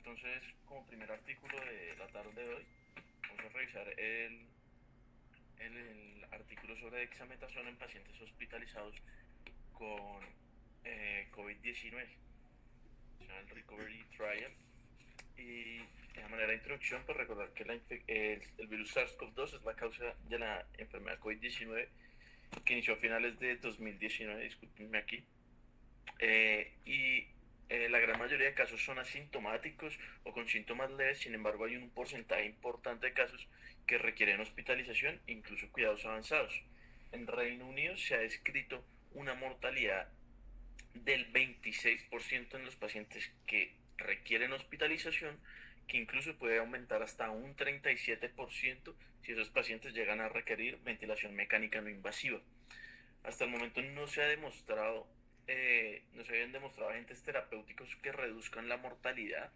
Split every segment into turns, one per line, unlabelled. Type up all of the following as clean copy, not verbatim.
entonces, como primer artículo de la tarde de hoy, vamos a revisar el artículo sobre dexametasona en pacientes hospitalizados con COVID-19, se llama el Recovery Trial. Y de manera de introducción, pues recordar que el virus SARS-CoV-2 es la causa de la enfermedad COVID-19 que inició a finales de 2019, discúlpenme aquí, y la gran mayoría de casos son asintomáticos o con síntomas leves. Sin embargo, hay un porcentaje importante de casos que requieren hospitalización e incluso cuidados avanzados. En Reino Unido se ha descrito una mortalidad del 26% en los pacientes que requieren hospitalización, que incluso puede aumentar hasta un 37% si esos pacientes llegan a requerir ventilación mecánica no invasiva. Hasta el momento no se habían demostrado agentes terapéuticos que reduzcan la mortalidad,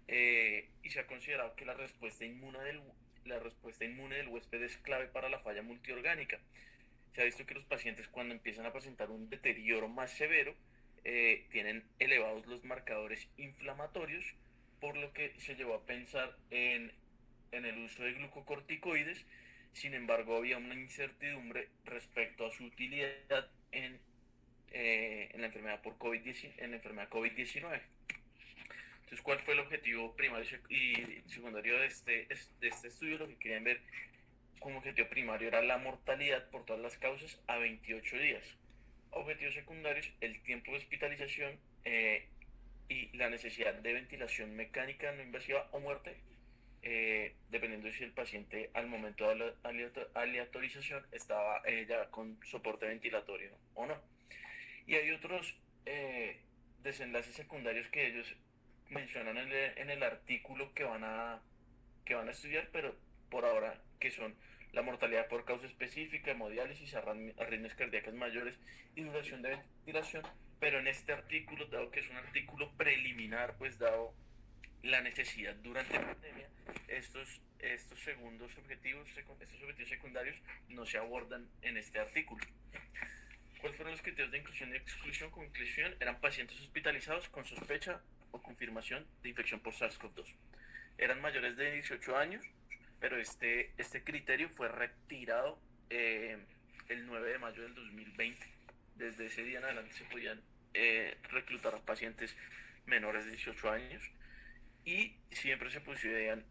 y se ha considerado que la respuesta inmune del huésped es clave para la falla multiorgánica. Se ha visto que los pacientes, cuando empiezan a presentar un deterioro más severo, tienen elevados los marcadores inflamatorios, por lo que se llevó a pensar en el uso de glucocorticoides. Sin embargo, había una incertidumbre respecto a su utilidad en la enfermedad por COVID-19, en la enfermedad COVID-19. Entonces, ¿cuál fue el objetivo primario y secundario de este estudio? Lo que querían ver como objetivo primario era la mortalidad por todas las causas a 28 días. Objetivos secundarios, el tiempo de hospitalización, y la necesidad de ventilación mecánica no invasiva o muerte, dependiendo de si el paciente al momento de la aleatorización estaba ya con soporte ventilatorio o no. Y hay otros desenlaces secundarios que ellos mencionan en el artículo que van a estudiar, pero por ahora, que son la mortalidad por causa específica, hemodiálisis, arritmias cardíacas mayores y duración de ventilación. Pero en este artículo, dado que es un artículo preliminar, pues dado la necesidad durante la pandemia, estos objetivos secundarios no se abordan en este artículo. ¿Cuáles fueron los criterios de inclusión y exclusión? Con inclusión eran pacientes hospitalizados con sospecha o confirmación de infección por SARS-CoV-2. Eran mayores de 18 años, pero este criterio fue retirado el 9 de mayo del 2020. Desde ese día en adelante se podían reclutar a pacientes menores de 18 años, y siempre se podían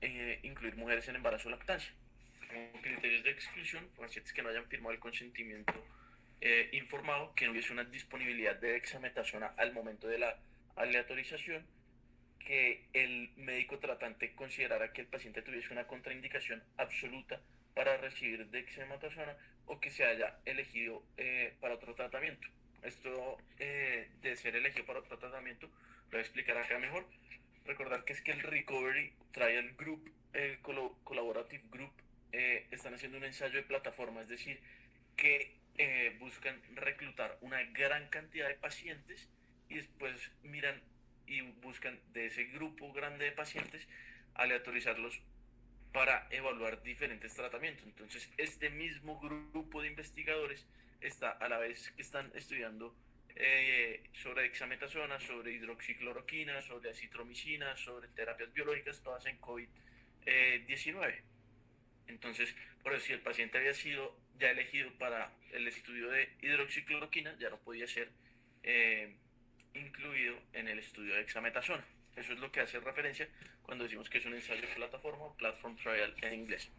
incluir mujeres en embarazo o lactancia. Como criterios de exclusión, pacientes que no hayan firmado el consentimiento informado, que no hubiese una disponibilidad de dexametasona al momento de la aleatorización, que el médico tratante considerara que el paciente tuviese una contraindicación absoluta para recibir dexametasona, o que se haya elegido para otro tratamiento. Esto de ser elegido para otro tratamiento lo voy a explicar acá mejor. Recordar que es que el Recovery Trial Group, el Collaborative Group, están haciendo un ensayo de plataforma, es decir, que buscan reclutar una gran cantidad de pacientes y después miran y buscan de ese grupo grande de pacientes aleatorizarlos para evaluar diferentes tratamientos. Entonces, este mismo grupo de investigadores está a la vez que están estudiando sobre dexametasona, sobre hidroxicloroquina, sobre acitromicina, sobre terapias biológicas, todas en COVID-19. Entonces, por eso, si el paciente había sido ya elegido para el estudio de hidroxicloroquina, ya no podía ser eh, incluido en el estudio de dexametasona. Eso es lo que hace referencia cuando decimos que es un ensayo de plataforma, platform trial en inglés.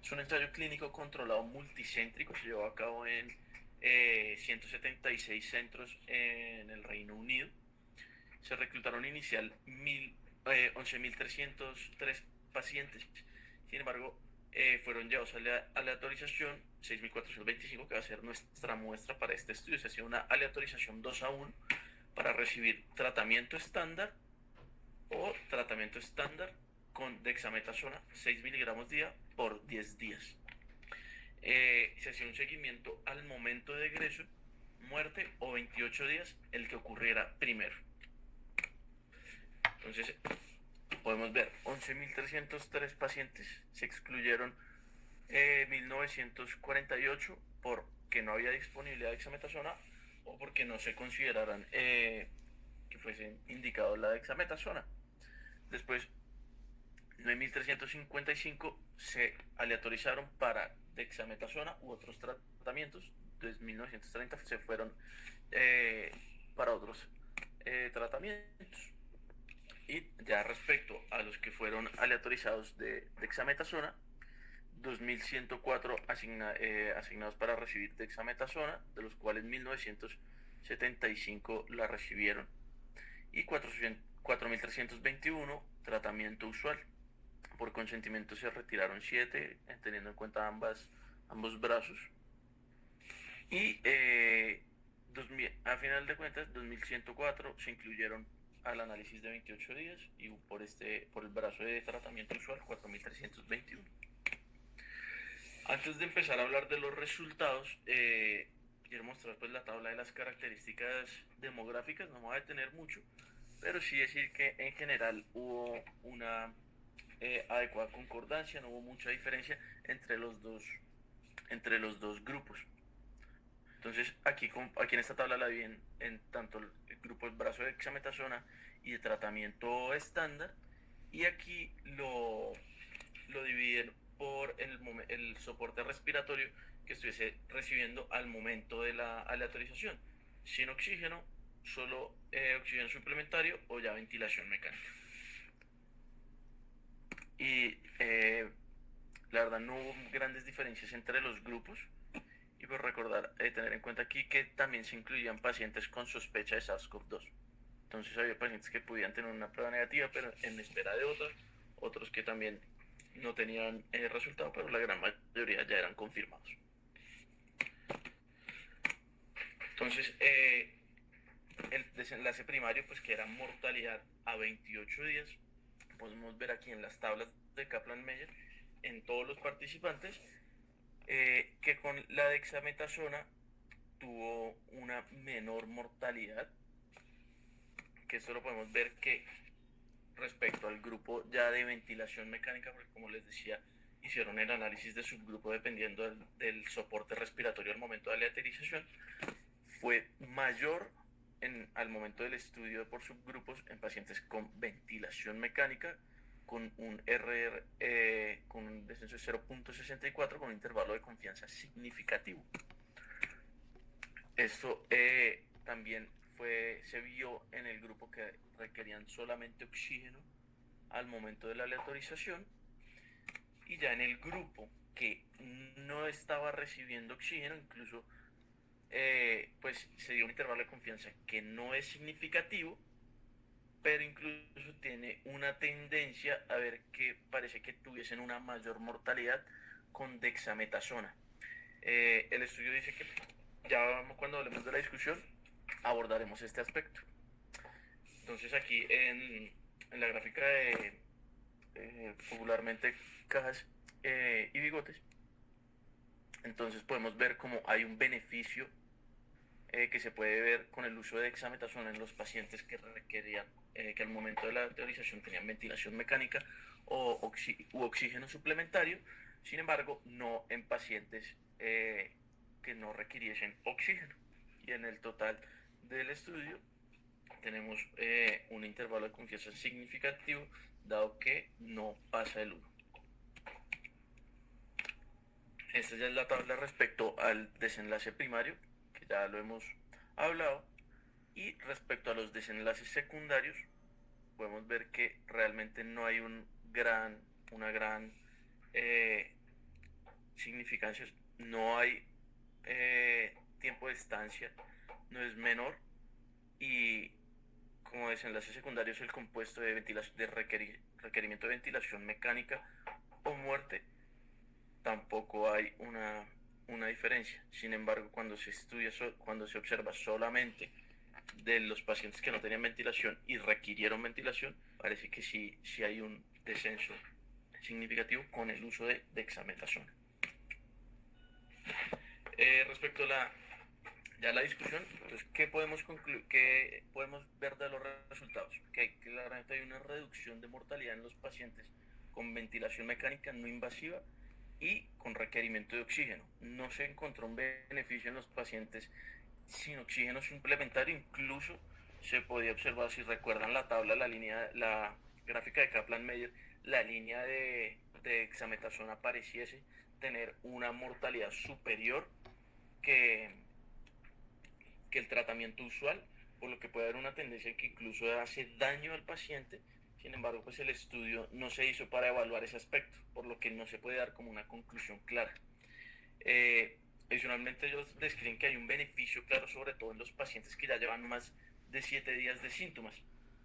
Es un ensayo clínico controlado multicéntrico, se llevó a cabo en 176 centros en el Reino Unido. Se reclutaron inicial 11.303 pacientes. Sin embargo, fueron llevados a la aleatorización 6.425, que va a ser nuestra muestra para este estudio. Se hacía una aleatorización 2-1 para recibir tratamiento estándar o tratamiento estándar con dexametasona 6 miligramos día por 10 días. Se hacía un seguimiento al momento de egreso, muerte o 28 días, el que ocurriera primero. Entonces, podemos ver 11.303 pacientes. Se excluyeron 1.948 porque no había disponibilidad de dexametasona o porque no se consideraran que fuesen indicados la dexametasona. Después, 9.355 se aleatorizaron para dexametasona u otros tratamientos. Desde 1930 se fueron para otros tratamientos. Y ya respecto a los que fueron aleatorizados de dexametasona, 2.104 asignados para recibir dexametasona, de los cuales 1.975 la recibieron, y 4.321 tratamiento usual. Por consentimiento se retiraron 7, teniendo en cuenta ambos brazos. Y a final de cuentas, 2.104 se incluyeron al análisis de 28 días y por el brazo de tratamiento usual 4.321. Antes de empezar a hablar de los resultados, quiero mostrar pues la tabla de las características demográficas. No me voy a detener mucho, pero sí decir que en general hubo una adecuada concordancia, no hubo mucha diferencia entre los dos grupos. Entonces aquí en esta tabla la vi en tanto el grupo del brazo de dexametasona y de tratamiento estándar, y aquí lo dividen por el soporte respiratorio que estuviese recibiendo al momento de la aleatorización, sin oxígeno, solo oxígeno suplementario o ya ventilación mecánica. Y la verdad no hubo grandes diferencias entre los grupos. Y por tener en cuenta aquí que también se incluían pacientes con sospecha de SARS-CoV-2. Entonces había pacientes que podían tener una prueba negativa, pero en espera de otra, otros que también no tenían resultado, pero la gran mayoría ya eran confirmados. Entonces, el desenlace primario, pues que era mortalidad a 28 días, podemos ver aquí en las tablas de Kaplan-Meier, en todos los participantes, que con la dexametasona tuvo una menor mortalidad, que esto lo podemos ver que respecto al grupo ya de ventilación mecánica, porque como les decía, hicieron el análisis de subgrupo dependiendo del soporte respiratorio al momento de la aleatorización, fue mayor al momento del estudio por subgrupos en pacientes con ventilación mecánica, con un con un descenso de 0.64 con un intervalo de confianza significativo. Esto también se vio en el grupo que requerían solamente oxígeno al momento de la aleatorización, y ya en el grupo que no estaba recibiendo oxígeno, incluso pues se dio un intervalo de confianza que no es significativo, pero incluso tiene una tendencia a ver que parece que tuviesen una mayor mortalidad con dexametasona. El estudio dice que ya cuando hablemos de la discusión abordaremos este aspecto. Entonces aquí en la gráfica de popularmente cajas y bigotes, entonces podemos ver cómo hay un beneficio que se puede ver con el uso de dexametasona en los pacientes que requerían, que al momento de la teorización tenían ventilación mecánica u oxígeno suplementario. Sin embargo, no en pacientes que no requiriesen oxígeno. Y en el total del estudio tenemos un intervalo de confianza significativo, dado que no pasa el 1. Esta ya es la tabla respecto al desenlace primario, que ya lo hemos hablado, y respecto a los desenlaces secundarios, podemos ver que realmente no hay una gran significancia, no hay tiempo de estancia, no es menor, y como desenlace secundario es el compuesto de requerimiento de ventilación mecánica o muerte, tampoco hay una diferencia. Sin embargo, cuando se observa solamente de los pacientes que no tenían ventilación y requirieron ventilación, parece que sí hay un descenso significativo con el uso de dexametasona. Respecto a la discusión, entonces, ¿qué podemos ver de los resultados? Que claramente hay una reducción de mortalidad en los pacientes con ventilación mecánica no invasiva y con requerimiento de oxígeno. No se encontró un beneficio en los pacientes sin oxígeno suplementario. Incluso se podía observar, si recuerdan la tabla, la gráfica de Kaplan-Meier, la línea de dexametasona pareciese tener una mortalidad superior que, que el tratamiento usual, por lo que puede haber una tendencia que incluso hace daño al paciente. Sin embargo, pues el estudio no se hizo para evaluar ese aspecto, por lo que no se puede dar como una conclusión clara. Adicionalmente, ellos describen que hay un beneficio claro, sobre todo en los pacientes que ya llevan más de 7 días de síntomas.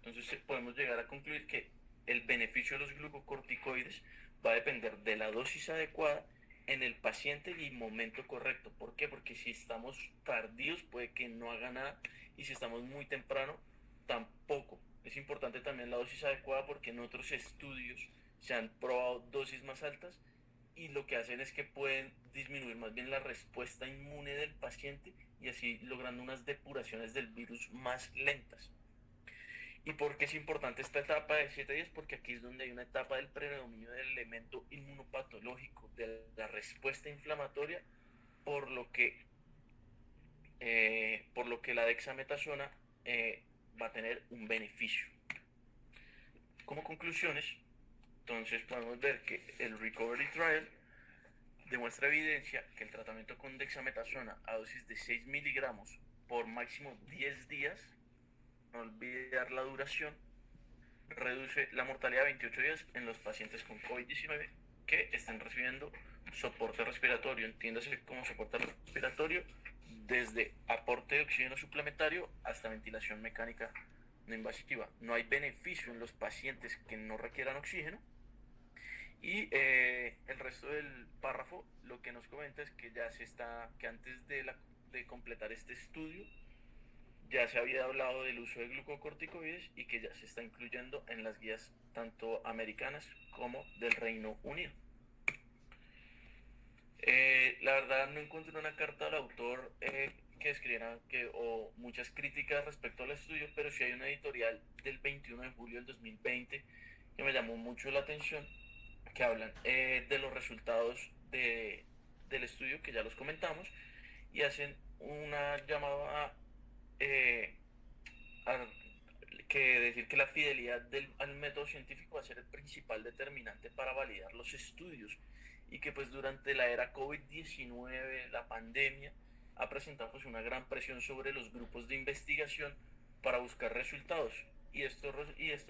Entonces, podemos llegar a concluir que el beneficio de los glucocorticoides va a depender de la dosis adecuada en el paciente y momento correcto. ¿Por qué? Porque si estamos tardíos puede que no haga nada y si estamos muy temprano tampoco. Es importante también la dosis adecuada porque en otros estudios se han probado dosis más altas y lo que hacen es que pueden disminuir más bien la respuesta inmune del paciente y así logrando unas depuraciones del virus más lentas. ¿Y por qué es importante esta etapa de 7 días? Porque aquí es donde hay una etapa del predominio del elemento inmunopatológico, de la respuesta inflamatoria, por lo que, por lo que la dexametasona va a tener un beneficio. Como conclusiones, entonces podemos ver que el Recovery Trial demuestra evidencia que el tratamiento con dexametasona a dosis de 6 miligramos por máximo 10 días, no olvidar la duración, reduce la mortalidad de 28 días en los pacientes con COVID-19 que están recibiendo soporte respiratorio, entiéndase como soporte respiratorio desde aporte de oxígeno suplementario hasta ventilación mecánica no invasiva. No hay beneficio en los pacientes que no requieran oxígeno. Y el resto del párrafo lo que nos comenta es que ya se está, que antes de completar este estudio ya se había hablado del uso de glucocorticoides y que ya se está incluyendo en las guías tanto americanas como del Reino Unido. La verdad no encontré una carta del autor que escribiera o muchas críticas respecto al estudio, pero sí hay una editorial del 21 de julio del 2020 que me llamó mucho la atención, que hablan de los resultados del estudio, que ya los comentamos, y hacen una llamada eh, a que decir que la fidelidad al método científico va a ser el principal determinante para validar los estudios y que pues durante la era COVID-19, la pandemia, ha presentado pues una gran presión sobre los grupos de investigación para buscar resultados y esto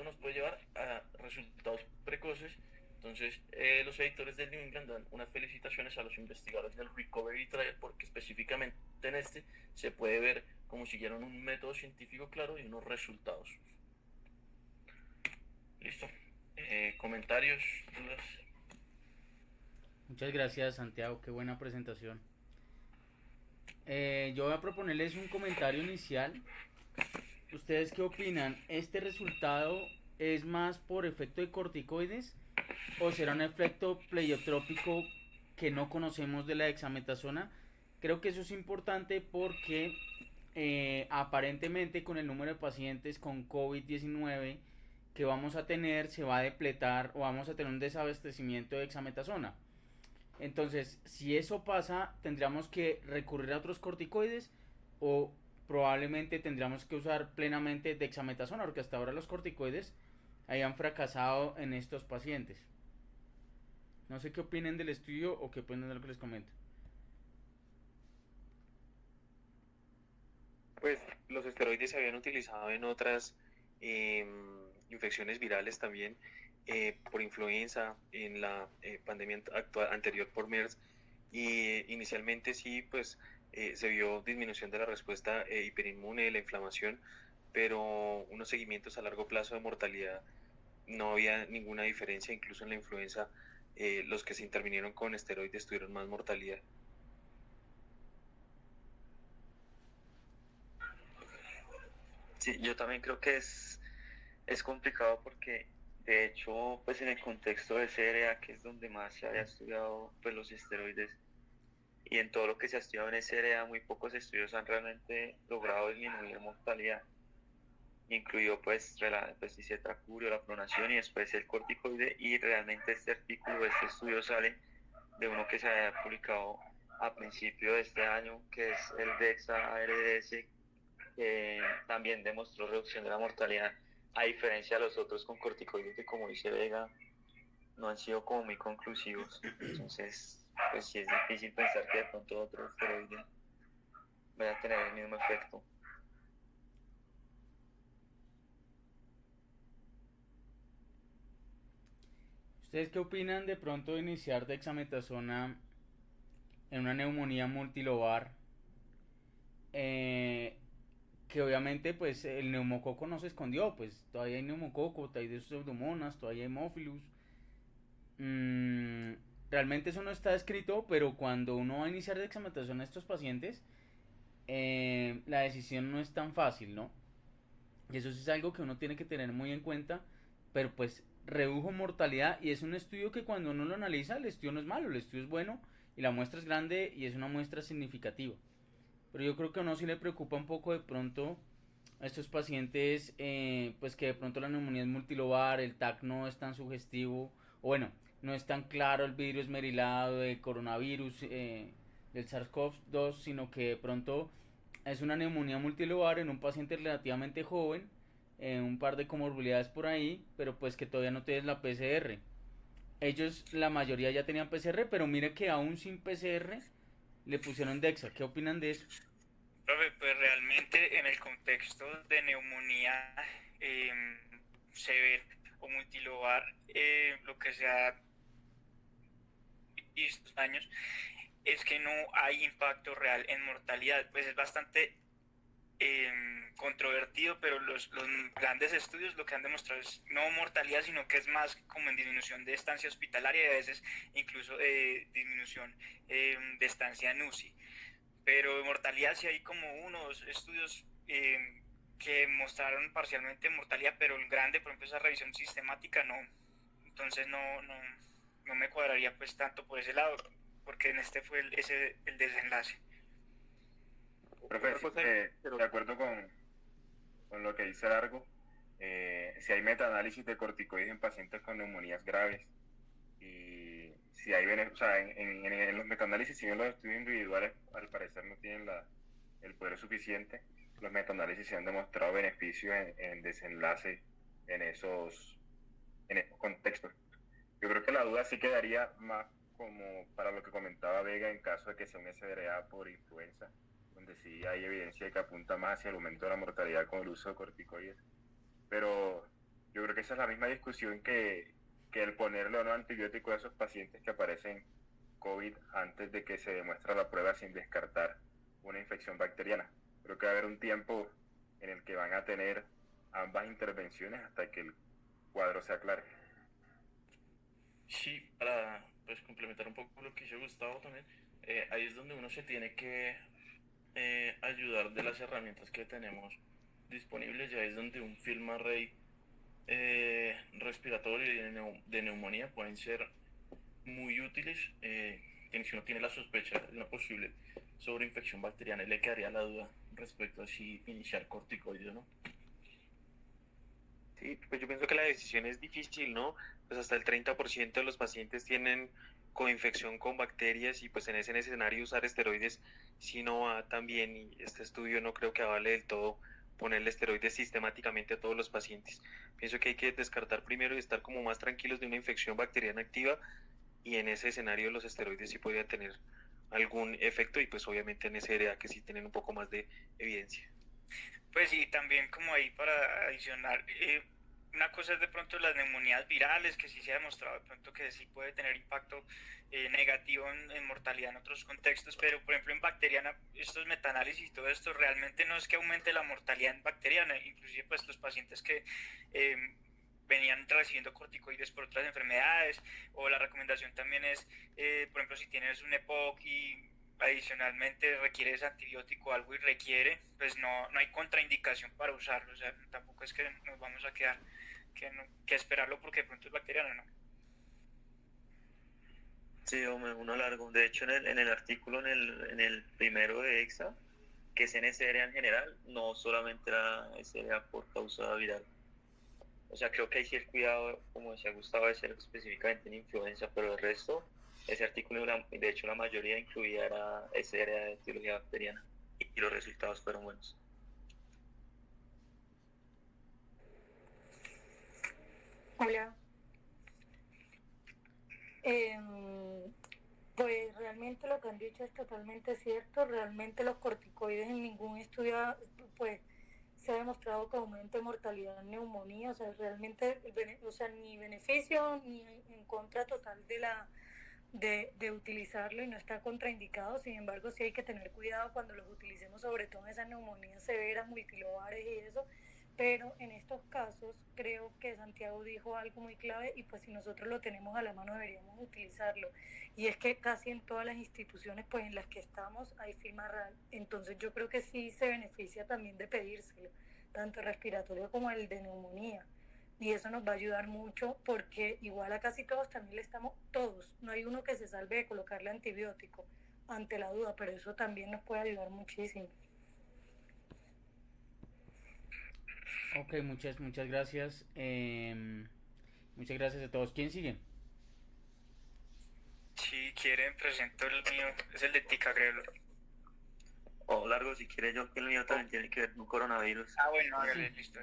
nos puede llevar a resultados precoces. Entonces, los editores del New England dan unas felicitaciones a los investigadores del Recovery Trial porque específicamente en este se puede ver cómo siguieron un método científico claro y unos resultados. Listo. Comentarios, dudas.
Muchas gracias, Santiago, qué buena presentación. Yo voy a proponerles un comentario inicial. ¿Ustedes qué opinan? ¿Este resultado es más por efecto de corticoides o será un efecto pleiotrópico que no conocemos de la dexametasona? Creo que eso es importante porque aparentemente con el número de pacientes con COVID-19 que vamos a tener se va a depletar o vamos a tener un desabastecimiento de dexametasona. Entonces, si eso pasa, tendríamos que recurrir a otros corticoides o probablemente tendríamos que usar plenamente dexametasona, porque hasta ahora los corticoides hayan fracasado en estos pacientes. No sé qué opinen del estudio o qué opinen de lo que les comento.
Pues los esteroides se habían utilizado en otras infecciones virales también, por influenza, en la pandemia actual, anterior por MERS, y inicialmente sí, pues se vio disminución de la respuesta hiperinmune, de la inflamación, pero unos seguimientos a largo plazo de mortalidad no había ninguna diferencia, incluso en la influenza, los que se intervinieron con esteroides tuvieron más mortalidad.
Sí, yo también creo que es complicado porque, de hecho, pues en el contexto de CRA, que es donde más se había estudiado pues, los esteroides, y en todo lo que se ha estudiado en CRA, muy pocos estudios han realmente logrado disminuir mortalidad, incluido pues cicetracurio, la pronación y después el corticoide, y realmente este artículo, este estudio sale de uno que se había publicado a principio de este año, que es el DEXA-ARDS, que también demostró reducción de la mortalidad a diferencia de los otros con corticoides que, como dice Vega, no han sido como muy conclusivos. Entonces, pues sí es difícil pensar que de pronto otro esteroide vaya a tener el mismo efecto.
¿Ustedes qué opinan de pronto de iniciar dexametasona en una neumonía multilobar? Eh, que obviamente pues el neumococo no se escondió, pues todavía hay neumococo, todavía hay pseudomonas, todavía hay hemophilus. Mm, realmente eso no está escrito, pero cuando uno va a iniciar dexametasona a estos pacientes, la decisión no es tan fácil, ¿no? Y eso sí es algo que uno tiene que tener muy en cuenta, pero pues redujo mortalidad y es un estudio que cuando uno lo analiza, el estudio no es malo, el estudio es bueno y la muestra es grande y es una muestra significativa. Pero yo creo que a uno sí le preocupa un poco de pronto a estos pacientes, pues que de pronto la neumonía es multilobar, el TAC no es tan sugestivo, o bueno, no es tan claro el vidrio esmerilado de coronavirus, del SARS-CoV-2, sino que de pronto es una neumonía multilobar en un paciente relativamente joven, un par de comorbilidades por ahí, pero pues que todavía no tienes la PCR. Ellos, la mayoría ya tenían PCR, pero mire que aún sin PCR le pusieron Dexa. ¿Qué opinan de eso?
Profe, pues realmente en el contexto de neumonía severa o multilobar, lo que se ha visto estos años es que no hay impacto real en mortalidad. Pues es bastante controvertido, pero los grandes estudios lo que han demostrado es no mortalidad, sino que es más como en disminución de estancia hospitalaria y a veces incluso disminución de estancia en UCI. Pero de mortalidad sí hay como unos estudios que mostraron parcialmente mortalidad, pero el grande, por ejemplo, esa revisión sistemática no. Entonces no me cuadraría pues tanto por ese lado, porque en este fue el desenlace.
Profe, de acuerdo con lo que dice Largo, si hay metaanálisis de corticoides en pacientes con neumonías graves y si hay o sea, en los metaanálisis, si bien los estudios individuales al parecer no tienen el poder suficiente, los metaanálisis se han demostrado beneficios en desenlace en esos contextos. Yo creo que la duda sí quedaría más como para lo que comentaba Vega en caso de que sea un SDRA por influenza, donde sí hay evidencia que apunta más hacia el aumento de la mortalidad con el uso de corticoides. Pero yo creo que esa es la misma discusión que el ponerle o no antibiótico a esos pacientes que aparecen COVID antes de que se demuestre la prueba sin descartar una infección bacteriana. Creo que va a haber un tiempo en el que van a tener ambas intervenciones hasta que el cuadro se aclare.
Sí, para pues complementar un poco lo que hizo Gustavo también, ahí es donde uno se tiene que ayudar de las herramientas que tenemos disponibles. Ya es donde un film array respiratorio y de neumonía pueden ser muy útiles. Si uno tiene la sospecha de una posible sobreinfección bacteriana, le quedaría la duda respecto a si iniciar corticoides o no.
Sí, pues yo pienso que la decisión es difícil, ¿no? Pues hasta el 30% de los pacientes tienen coinfección con bacterias y pues en ese escenario usar esteroides sí no va tan bien y este estudio no creo que avale del todo ponerle esteroides sistemáticamente a todos los pacientes. Pienso que hay que descartar primero y estar como más tranquilos de una infección bacteriana activa y en ese escenario los esteroides sí podrían tener algún efecto y pues obviamente en ese área que sí tienen un poco más de evidencia.
Pues sí, también como ahí para adicionar, una cosa es de pronto las neumonías virales, que sí se ha demostrado de pronto que sí puede tener impacto negativo en mortalidad en otros contextos, pero por ejemplo en bacteriana, estos metaanálisis y todo esto realmente no es que aumente la mortalidad en bacteriana, inclusive pues los pacientes que venían recibiendo corticoides por otras enfermedades, o la recomendación también es, por ejemplo, si tienes un EPOC y adicionalmente requieres antibiótico o algo y requiere, pues no hay contraindicación para usarlo, o sea, tampoco es que nos vamos a quedar que esperarlo porque de pronto es bacteriano, ¿no?
Sí, hombre, uno largo. De hecho, en el artículo, en el primero de EXA, que es en SRA en general, no solamente era SRA por causa viral. O sea, creo que ahí sí el cuidado, como decía Gustavo, de ser específicamente en influenza, pero el resto, ese artículo, de hecho la mayoría incluía era SRA de etiología bacteriana y los resultados fueron buenos.
Hola. Pues realmente lo que han dicho es totalmente cierto. Realmente los corticoides en ningún estudio pues se ha demostrado que aumenta mortalidad en neumonía. O sea, realmente o sea, ni beneficio ni en contra total de utilizarlo, y no está contraindicado. Sin embargo, sí hay que tener cuidado cuando los utilicemos, sobre todo en esas neumonías severas, multilobares y eso. Pero en estos casos creo que Santiago dijo algo muy clave, y pues si nosotros lo tenemos a la mano deberíamos utilizarlo. Y es que casi en todas las instituciones pues en las que estamos hay FilmArray. Entonces yo creo que sí se beneficia también de pedírselo, tanto el respiratorio como el de neumonía. Y eso nos va a ayudar mucho, porque igual a casi todos también le estamos, todos, no hay uno que se salve de colocarle antibiótico ante la duda, pero eso también nos puede ayudar muchísimo.
Ok, muchas gracias. Muchas gracias a todos. ¿Quién sigue?
Si quieren, presento el mío, es el de ticagrelor.
O largo, si quiere yo, que el mío también tiene que ver con coronavirus.
Ah, bueno, hágale,
Sí.
listo.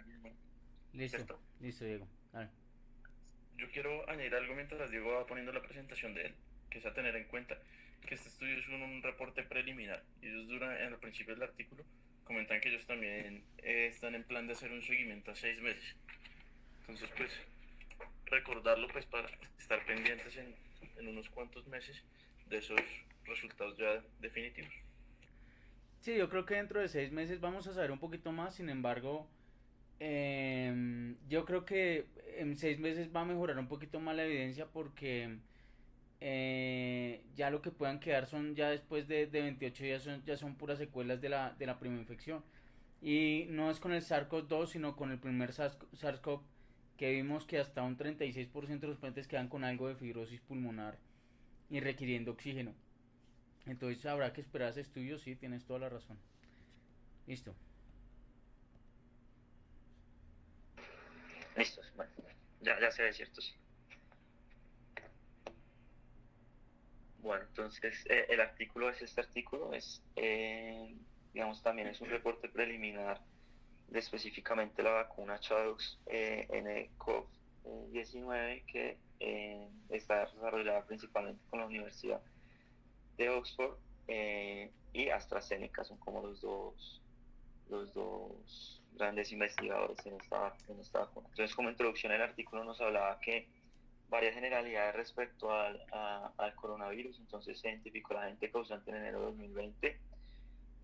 Listo,
¿Cierto?
listo, Diego. Dale.
Yo quiero añadir algo mientras Diego va poniendo la presentación de él, que es a tener en cuenta que este estudio es un reporte preliminar, y ellos en el principio del artículo comentan que ellos también están en plan de hacer un seguimiento a 6 meses. Entonces, pues, recordarlo pues para estar pendientes en unos cuantos meses de esos resultados ya definitivos.
Sí, yo creo que dentro de 6 meses vamos a saber un poquito más. Sin embargo, yo creo que en 6 meses va a mejorar un poquito más la evidencia, porque ya lo que puedan quedar son ya después de 28 días ya son puras secuelas de la primera infección. Y no es con el SARS-CoV-2, sino con el primer SARS-CoV, que vimos que hasta un 36% de los pacientes quedan con algo de fibrosis pulmonar y requiriendo oxígeno. Entonces habrá que esperar ese estudio, sí, tienes toda la razón. Listo.
Listo, bueno, ya se ve, cierto, sí. Bueno, entonces el artículo es este artículo, digamos, también es un reporte preliminar de específicamente la vacuna ChAdOx nCoV-19, que está desarrollada principalmente con la Universidad de Oxford y AstraZeneca. Son como los dos grandes investigadores en esta vacuna. Entonces, como introducción, el artículo nos hablaba que varias generalidades respecto al coronavirus. Entonces se identificó la agente causante en enero de 2020.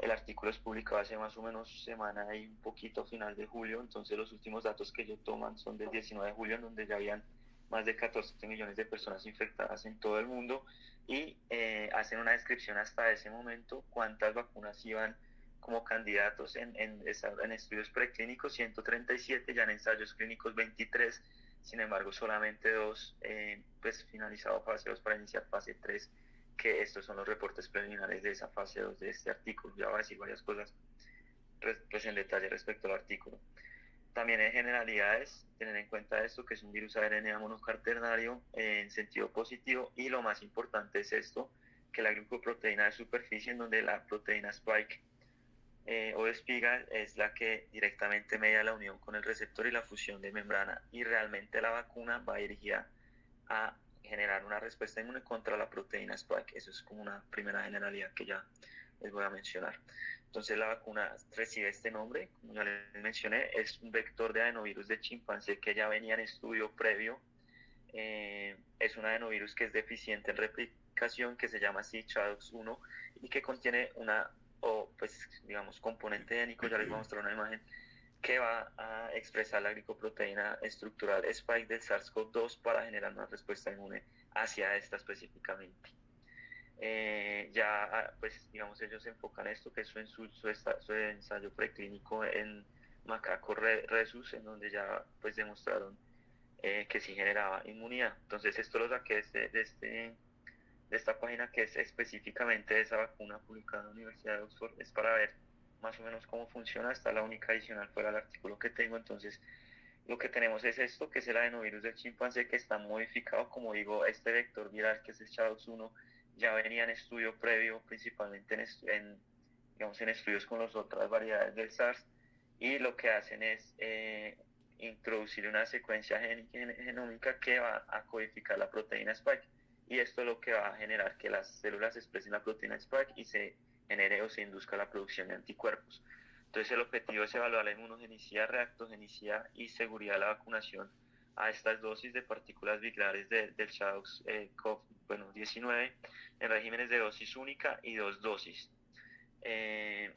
El artículo es publicado hace más o menos semana y un poquito final de julio. Entonces los últimos datos que ellos toman son del 19 de julio, en donde ya habían más de 14 millones de personas infectadas en todo el mundo, y hacen una descripción hasta ese momento cuántas vacunas iban como candidatos en estudios preclínicos: 137, ya en ensayos clínicos 23. Sin embargo, solamente 2 pues finalizado fase 2 para iniciar fase 3, que estos son los reportes preliminares de esa fase 2 de este artículo. Ya voy a decir varias cosas pues en detalle respecto al artículo. También en generalidades, tener en cuenta esto, que es un virus ARN monocaternario en sentido positivo, y lo más importante es esto, que la glicoproteína de superficie, en donde la proteína spike o espiga es la que directamente media la unión con el receptor y la fusión de membrana, y realmente la vacuna va dirigida a generar una respuesta inmune contra la proteína spike. Eso es como una primera generalidad que ya les voy a mencionar. Entonces la vacuna recibe este nombre, como ya les mencioné, es un vector de adenovirus de chimpancé que ya venía en estudio previo. Es un adenovirus que es deficiente en replicación, que se llama así ChAdOx1, y que contiene componente génico. Ya les voy a mostrar una imagen que va a expresar la glicoproteína estructural spike del SARS-CoV-2 para generar una respuesta inmune hacia esta específicamente. Ellos se enfocan esto, que es su ensayo preclínico en macaco rhesus, en donde ya pues demostraron que sí generaba inmunidad. Entonces esto lo saqué de esta página, que es específicamente de esa vacuna publicada en la Universidad de Oxford. Es para ver más o menos cómo funciona. Está la única adicional fuera del artículo que tengo. Entonces lo que tenemos es esto, que es el adenovirus del chimpancé, que está modificado. Como digo, este vector viral, que es el ChAdOx1, ya venía en estudio previo, principalmente en estudios con las otras variedades del SARS, y lo que hacen es introducir una secuencia genómica que va a codificar la proteína Spike. Y esto es lo que va a generar que las células expresen la proteína Spike y se genere o se induzca la producción de anticuerpos. Entonces el objetivo es evaluar la inmunogenicidad, reactogenicidad y seguridad de la vacunación a estas dosis de partículas virales del SARS-CoV-19 en regímenes de dosis única y 2 dosis.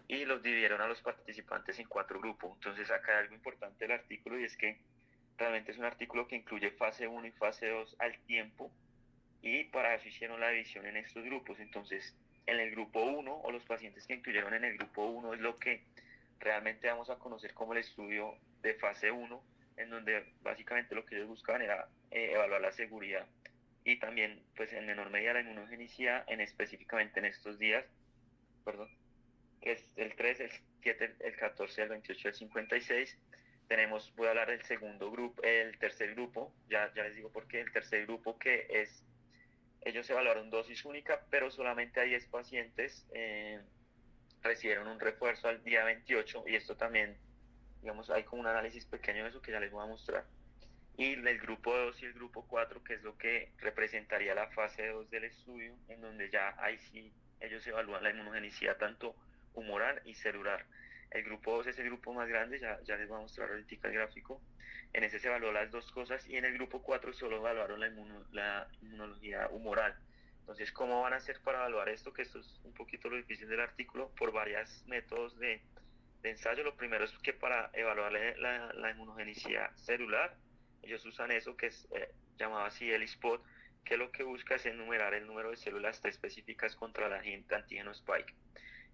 Y los dividieron a los participantes en 4 grupos. Entonces acá hay algo importante del artículo, y es que realmente es un artículo que incluye fase 1 y fase 2 al tiempo, y para eso hicieron la división en estos grupos. Entonces en el grupo 1, o los pacientes que incluyeron en el grupo 1, es lo que realmente vamos a conocer como el estudio de fase 1, en donde básicamente lo que ellos buscaban era evaluar la seguridad y también pues en menor medida la inmunogenicidad, específicamente en estos días, perdón, que es el 3, el 7, el 14, el 28, el 56. Voy a hablar del segundo grupo, el tercer grupo, ya les digo por qué. El tercer grupo, que es, ellos evaluaron dosis única, pero solamente a 10 pacientes recibieron un refuerzo al día 28, y esto también, digamos, hay como un análisis pequeño de eso que ya les voy a mostrar. Y el grupo 2 y el grupo 4, que es lo que representaría la fase 2 del estudio, en donde ya ahí sí ellos evalúan la inmunogenicidad tanto humoral y celular. El grupo 2 es el grupo más grande, ya les voy a mostrar ahorita el gráfico. En ese se evaluó las dos cosas, y en el grupo 4 solo evaluaron la inmunología humoral. Entonces, ¿cómo van a hacer para evaluar esto? Que esto es un poquito lo difícil del artículo, por varios métodos de ensayo. Lo primero es que para evaluar la inmunogenicidad celular, ellos usan eso que es llamado así el ELISpot, que lo que busca es enumerar el número de células T específicas contra el agente antígeno Spike.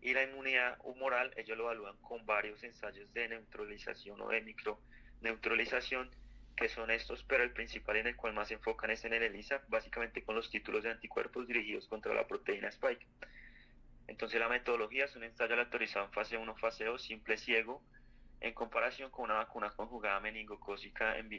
Y la inmunidad humoral, ellos lo evalúan con varios ensayos de neutralización o de microneutralización, que son estos, pero el principal en el cual más se enfocan es en el ELISA, básicamente con los títulos de anticuerpos dirigidos contra la proteína Spike. Entonces la metodología es un ensayo aleatorizado en fase 1, fase 2, simple ciego, en comparación con una vacuna conjugada meningocócica en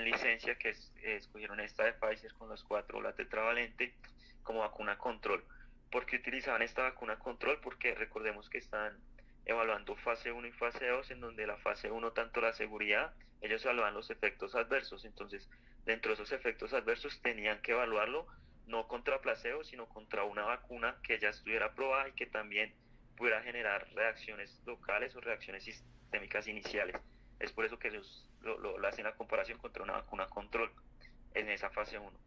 licencia, que escogieron esta de Pfizer con los 4, la tetravalente, como vacuna control. ¿Por qué utilizaban esta vacuna control? Porque recordemos que están evaluando fase 1 y fase 2, en donde la fase 1, tanto la seguridad, ellos evalúan los efectos adversos. Entonces, dentro de esos efectos adversos tenían que evaluarlo no contra placebo, sino contra una vacuna que ya estuviera aprobada y que también pudiera generar reacciones locales o reacciones sistémicas iniciales. Es por eso que ellos lo hacen la comparación contra una vacuna control en esa fase 1.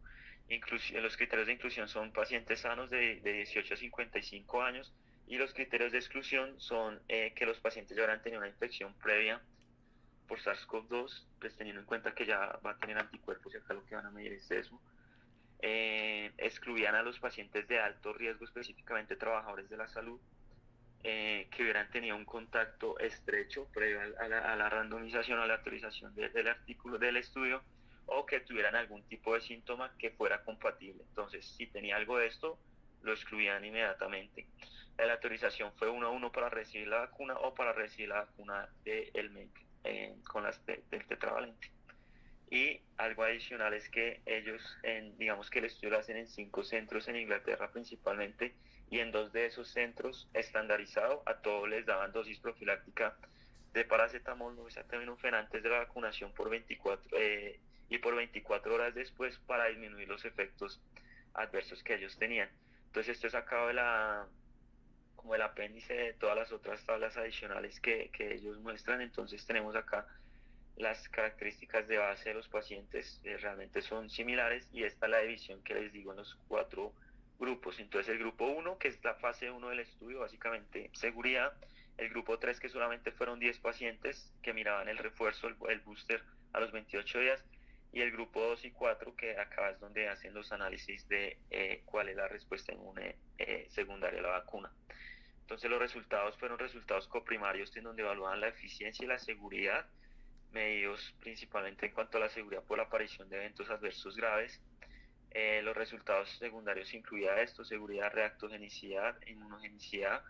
Los criterios de inclusión son pacientes sanos de 18 a 55 años, y los criterios de exclusión son que los pacientes ya habrán tenido una infección previa por SARS-CoV-2, pues teniendo en cuenta que ya va a tener anticuerpos, y acá lo que van a medir es eso. Excluían a los pacientes de alto riesgo, específicamente trabajadores de la salud, que hubieran tenido un contacto estrecho previo a la randomización o la autorización del artículo del estudio, o que tuvieran algún tipo de síntoma que fuera compatible. Entonces, si tenía algo de esto, lo excluían inmediatamente. La autorización fue 1 a 1 para recibir la vacuna o para recibir la vacuna del MEC con las del tetravalente. Y algo adicional es que ellos, digamos que el estudio lo hacen en 5 centros en Inglaterra principalmente, y en 2 de esos centros estandarizado a todos les daban dosis profiláctica de paracetamol o acetaminofén antes de la vacunación por 24 y por 24 horas después, para disminuir los efectos adversos que ellos tenían. Entonces esto es acá como el apéndice de todas las otras tablas adicionales que ellos muestran. Entonces tenemos acá las características de base de los pacientes, realmente son similares, y esta es la división que les digo en los 4 grupos. Entonces el grupo 1, que es la fase 1 del estudio, básicamente seguridad. El grupo 3, que solamente fueron 10 pacientes que miraban el refuerzo, el booster a los 28 días. Y el grupo 2 y 4, que acá es donde hacen los análisis de cuál es la respuesta inmune secundaria a la vacuna. Entonces los resultados fueron resultados coprimarios, en donde evaluaban la eficiencia y la seguridad, medidos principalmente en cuanto a la seguridad por la aparición de eventos adversos graves. Los resultados secundarios incluían esto: seguridad, reactogenicidad, inmunogenicidad.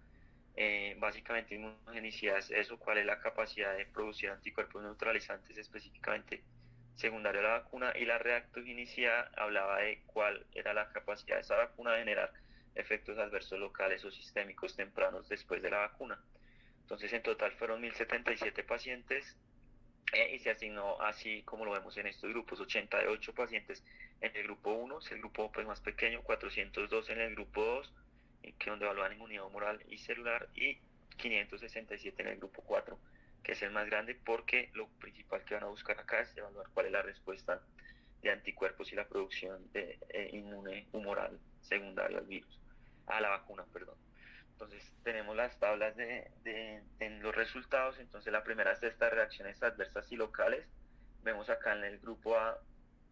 Básicamente inmunogenicidad es eso, cuál es la capacidad de producir anticuerpos neutralizantes específicamente secundario a la vacuna, y la reactogenicidad hablaba de cuál era la capacidad de esa vacuna de generar efectos adversos locales o sistémicos tempranos después de la vacuna. Entonces en total fueron 1077 pacientes y se asignó así como lo vemos en estos grupos, 88 pacientes en el grupo 1, es el grupo pues, más pequeño, 402 en el grupo 2, que donde evalúan inmunidad humoral y celular, y 567 en el grupo 4, que es el más grande, porque lo principal que van a buscar acá es evaluar cuál es la respuesta de anticuerpos y la producción de inmune humoral secundario al virus, a la vacuna, perdón. Entonces tenemos las tablas de los resultados. Entonces la primera es de estas reacciones adversas y locales. Vemos acá en el grupo A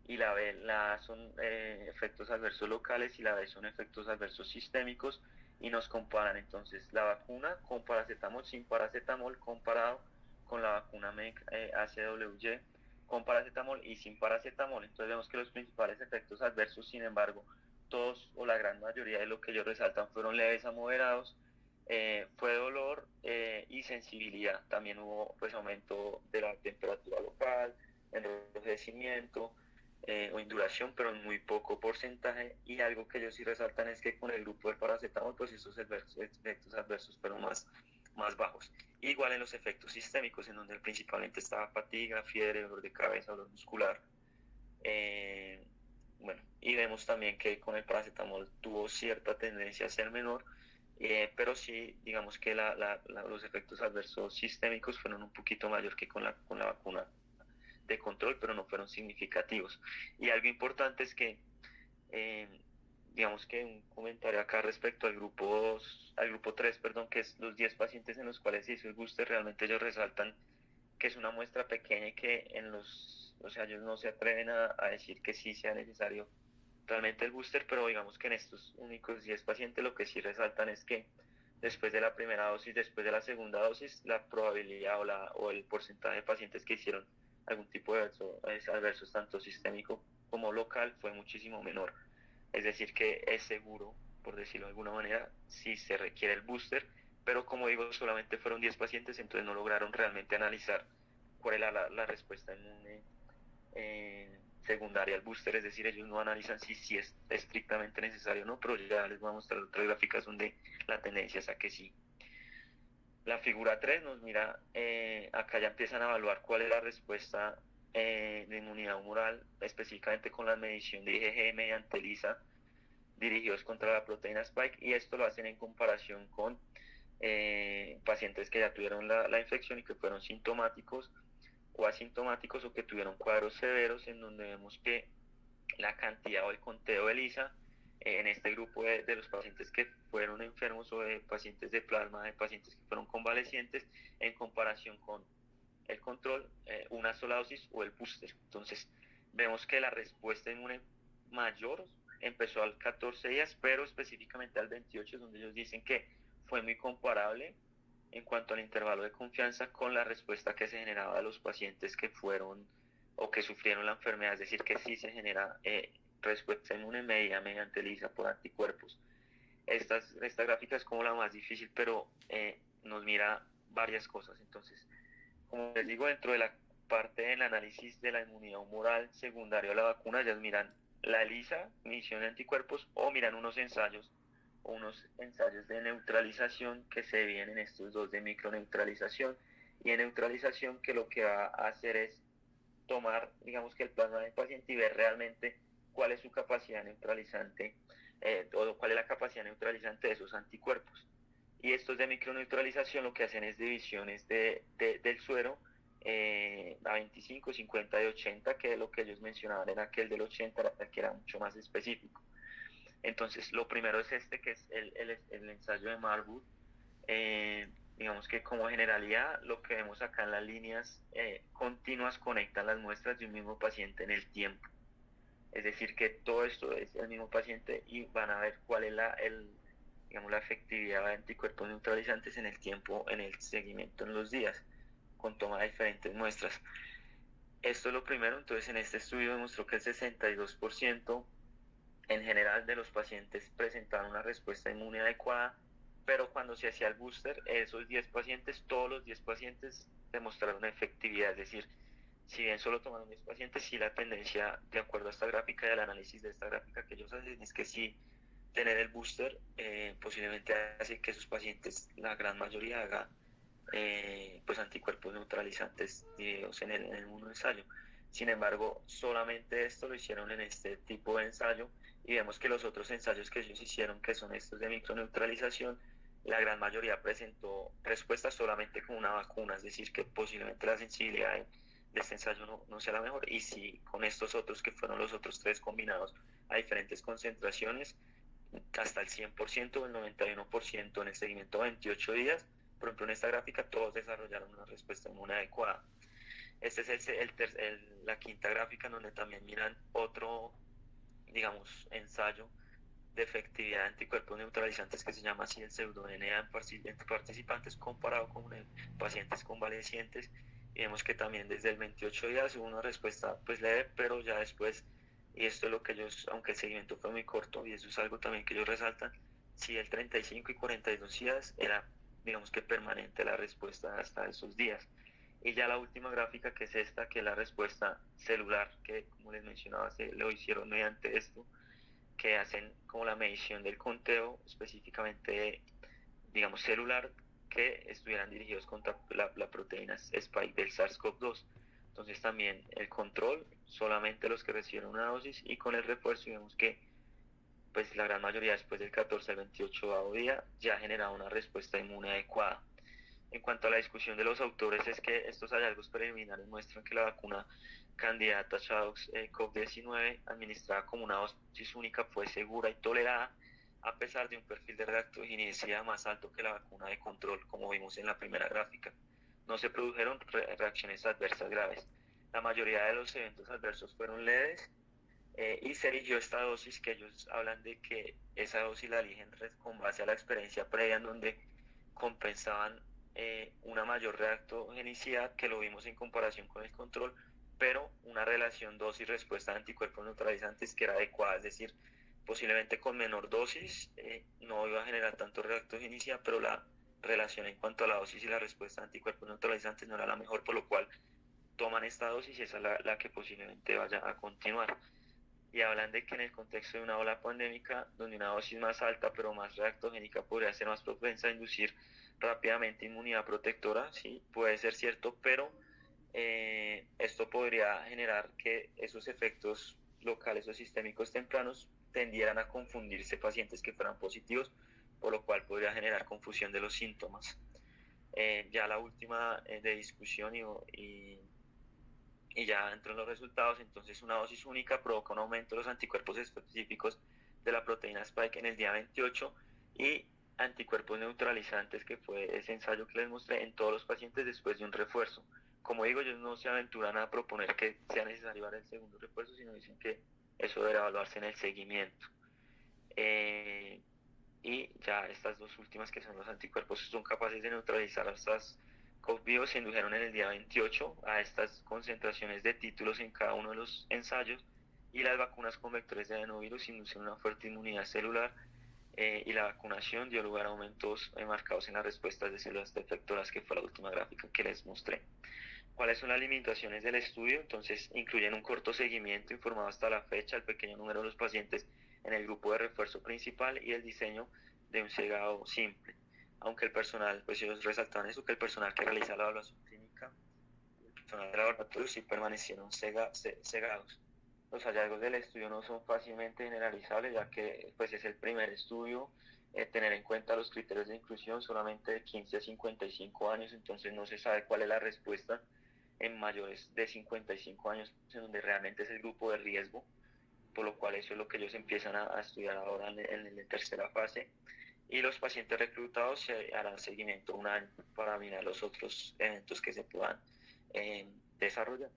y la B, la A son efectos adversos locales y la B son efectos adversos sistémicos, y nos comparan entonces la vacuna con paracetamol, sin paracetamol, comparado con la vacuna MEC ACWY con paracetamol y sin paracetamol. Entonces vemos que los principales efectos adversos, sin embargo, todos o la gran mayoría de lo que ellos resaltan fueron leves a moderados. Fue dolor y sensibilidad. También hubo pues aumento de la temperatura local, enrojecimiento o induración, pero en muy poco porcentaje. Y algo que ellos sí resaltan es que con el grupo de paracetamol pues esos efectos adversos fueron más bajos. Igual en los efectos sistémicos, en donde principalmente estaba fatiga, fiebre, dolor de cabeza, dolor muscular. Bueno, y vemos también que con el paracetamol tuvo cierta tendencia a ser menor, pero sí, digamos que los efectos adversos sistémicos fueron un poquito mayor que con la vacuna de control, pero no fueron significativos. Y algo importante es que, digamos que un comentario acá respecto al grupo 3, perdón, que es los 10 pacientes en los cuales se hizo el booster, realmente ellos resaltan que es una muestra pequeña y que ellos no se atreven a decir que sí sea necesario realmente el booster, pero digamos que en estos únicos 10 pacientes lo que sí resaltan es que después de la primera dosis, después de la segunda dosis, la probabilidad o el porcentaje de pacientes que hicieron algún tipo de adversos tanto sistémico como local fue muchísimo menor. Es decir, que es seguro, por decirlo de alguna manera, si se requiere el booster, pero como digo, solamente fueron 10 pacientes, entonces no lograron realmente analizar cuál era la respuesta inmune secundaria al booster. Es decir, ellos no analizan si es estrictamente necesario o no, pero ya les voy a mostrar otras gráficas donde la tendencia es a que sí. La figura 3 nos mira, acá ya empiezan a evaluar cuál es la respuesta de inmunidad humoral, específicamente con la medición de IgG mediante ELISA, dirigidos contra la proteína Spike, y esto lo hacen en comparación con pacientes que ya tuvieron la infección y que fueron sintomáticos o asintomáticos, o que tuvieron cuadros severos, en donde vemos que la cantidad o el conteo de ELISA en este grupo de los pacientes que fueron enfermos, o de pacientes de plasma, de pacientes que fueron convalecientes, en comparación con el control, una sola dosis o el booster. Entonces vemos que la respuesta inmune mayor empezó al 14 días, pero específicamente al 28, donde ellos dicen que fue muy comparable en cuanto al intervalo de confianza con la respuesta que se generaba de los pacientes que fueron o que sufrieron la enfermedad. Es decir, que sí se genera respuesta inmune media mediante ELISA por anticuerpos. Esta gráfica es como la más difícil, pero nos mira varias cosas. Entonces, como les digo, dentro de la parte del análisis de la inmunidad humoral secundaria a la vacuna, ellas miran la ELISA, medición de anticuerpos, o miran unos ensayos de neutralización que se dividen en estos dos, de microneutralización y de neutralización, que lo que va a hacer es tomar, digamos que el plasma del paciente y ver realmente cuál es su capacidad neutralizante, o cuál es la capacidad neutralizante de esos anticuerpos. Y estos de microneutralización lo que hacen es divisiones del suero a 25, 50 y 80, que es lo que ellos mencionaban en aquel del 80, que era mucho más específico. Entonces, lo primero es que es el ensayo de Marburg. Digamos que como generalidad, lo que vemos acá en las líneas continuas conectan las muestras de un mismo paciente en el tiempo. Es decir, que todo esto es el mismo paciente y van a ver cuál es la efectividad de anticuerpos neutralizantes en el tiempo, en el seguimiento en los días, con toma de diferentes muestras. Esto es lo primero. Entonces, en este estudio demostró que el 62% en general de los pacientes presentaron una respuesta inmune adecuada, pero cuando se hacía el booster, esos 10 pacientes, todos los 10 pacientes demostraron efectividad. Es decir, si bien solo tomaron 10 pacientes, sí la tendencia, de acuerdo a esta gráfica y al análisis de esta gráfica que ellos hacen, es que sí, tener el booster posiblemente hace que esos pacientes, la gran mayoría, haga pues anticuerpos neutralizantes divididos en el mismo ensayo. Sin embargo, solamente esto lo hicieron en este tipo de ensayo y vemos que los otros ensayos que ellos hicieron, que son estos de microneutralización, la gran mayoría presentó respuesta solamente con una vacuna, es decir, que posiblemente la sensibilidad de este ensayo no sea la mejor. Y si con estos otros, que fueron los otros tres combinados a diferentes concentraciones, hasta el 100% o el 91% en el seguimiento de 28 días, por ejemplo en esta gráfica todos desarrollaron una respuesta inmune adecuada. Esta es la quinta gráfica donde también miran otro, digamos, ensayo de efectividad de anticuerpos neutralizantes que se llama así el pseudo-DNA en participantes comparado con pacientes convalecientes, y vemos que también desde el 28 días hubo una respuesta pues leve, pero ya después, y esto es lo que ellos, aunque el seguimiento fue muy corto, y eso es algo también que ellos resaltan, si el 35 y 42 días era, digamos que permanente la respuesta hasta esos días. Y ya la última gráfica, que es esta, que es la respuesta celular, que como les mencionaba, se lo hicieron mediante esto, que hacen como la medición del conteo específicamente, digamos, celular, que estuvieran dirigidos contra la proteína spike del SARS-CoV-2. Entonces también el control, solamente los que recibieron una dosis, y con el refuerzo vemos que pues la gran mayoría después del 14 al 28 día ya generaba una respuesta inmune adecuada. En cuanto a la discusión de los autores, es que estos hallazgos preliminares muestran que la vacuna candidata SARS-CoV-19 administrada como una dosis única fue segura y tolerada a pesar de un perfil de reactogenicida más alto que la vacuna de control, como vimos en la primera gráfica. No se produjeron reacciones adversas graves. La mayoría de los eventos adversos fueron leves, y se eligió esta dosis, que ellos hablan de que esa dosis la eligen con base a la experiencia previa en donde compensaban una mayor reactogenicidad, que lo vimos en comparación con el control, pero una relación dosis-respuesta de anticuerpos neutralizantes que era adecuada, es decir, posiblemente con menor dosis no iba a generar tanto reactogenicidad, pero la relación en cuanto a la dosis y la respuesta de anticuerpos neutralizantes no era la mejor, por lo cual toman esta dosis y esa es la que posiblemente vaya a continuar. Y hablan de que en el contexto de una ola pandémica, donde una dosis más alta pero más reactogénica podría ser más propensa a inducir rápidamente inmunidad protectora, sí, puede ser cierto, pero esto podría generar que esos efectos locales o sistémicos tempranos tendieran a confundirse pacientes que fueran positivos, por lo cual podría generar confusión de los síntomas. Ya la última de discusión y ya entran los resultados. Entonces una dosis única provoca un aumento de los anticuerpos específicos de la proteína spike en el día 28 y anticuerpos neutralizantes, que fue ese ensayo que les mostré, en todos los pacientes después de un refuerzo. Como digo, ellos no se aventuran a proponer que sea necesario dar el segundo refuerzo, sino dicen que eso debe evaluarse en el seguimiento. Y ya estas dos últimas, que son los anticuerpos, son capaces de neutralizar a estas COVID se indujeron en el día 28 a estas concentraciones de títulos en cada uno de los ensayos, y las vacunas con vectores de adenovirus inducen una fuerte inmunidad celular, y la vacunación dio lugar a aumentos marcados en las respuestas de células defectoras, que fue la última gráfica que les mostré. ¿Cuáles son las limitaciones del estudio? Entonces incluyen un corto seguimiento informado hasta la fecha, el pequeño número de los pacientes en el grupo de refuerzo principal y el diseño de un cegado simple. Aunque el personal, pues ellos resaltaban eso, que el personal que realiza la evaluación clínica, el personal de laboratorio sí permanecieron cegados. Los hallazgos del estudio no son fácilmente generalizables, ya que pues es el primer estudio, tener en cuenta los criterios de inclusión solamente de 15 a 55 años, entonces no se sabe cuál es la respuesta en mayores de 55 años, en donde realmente es el grupo de riesgo, por lo cual eso es lo que ellos empiezan a estudiar ahora en la tercera fase. Y los pacientes reclutados se harán seguimiento un año para mirar los otros eventos que se puedan desarrollar.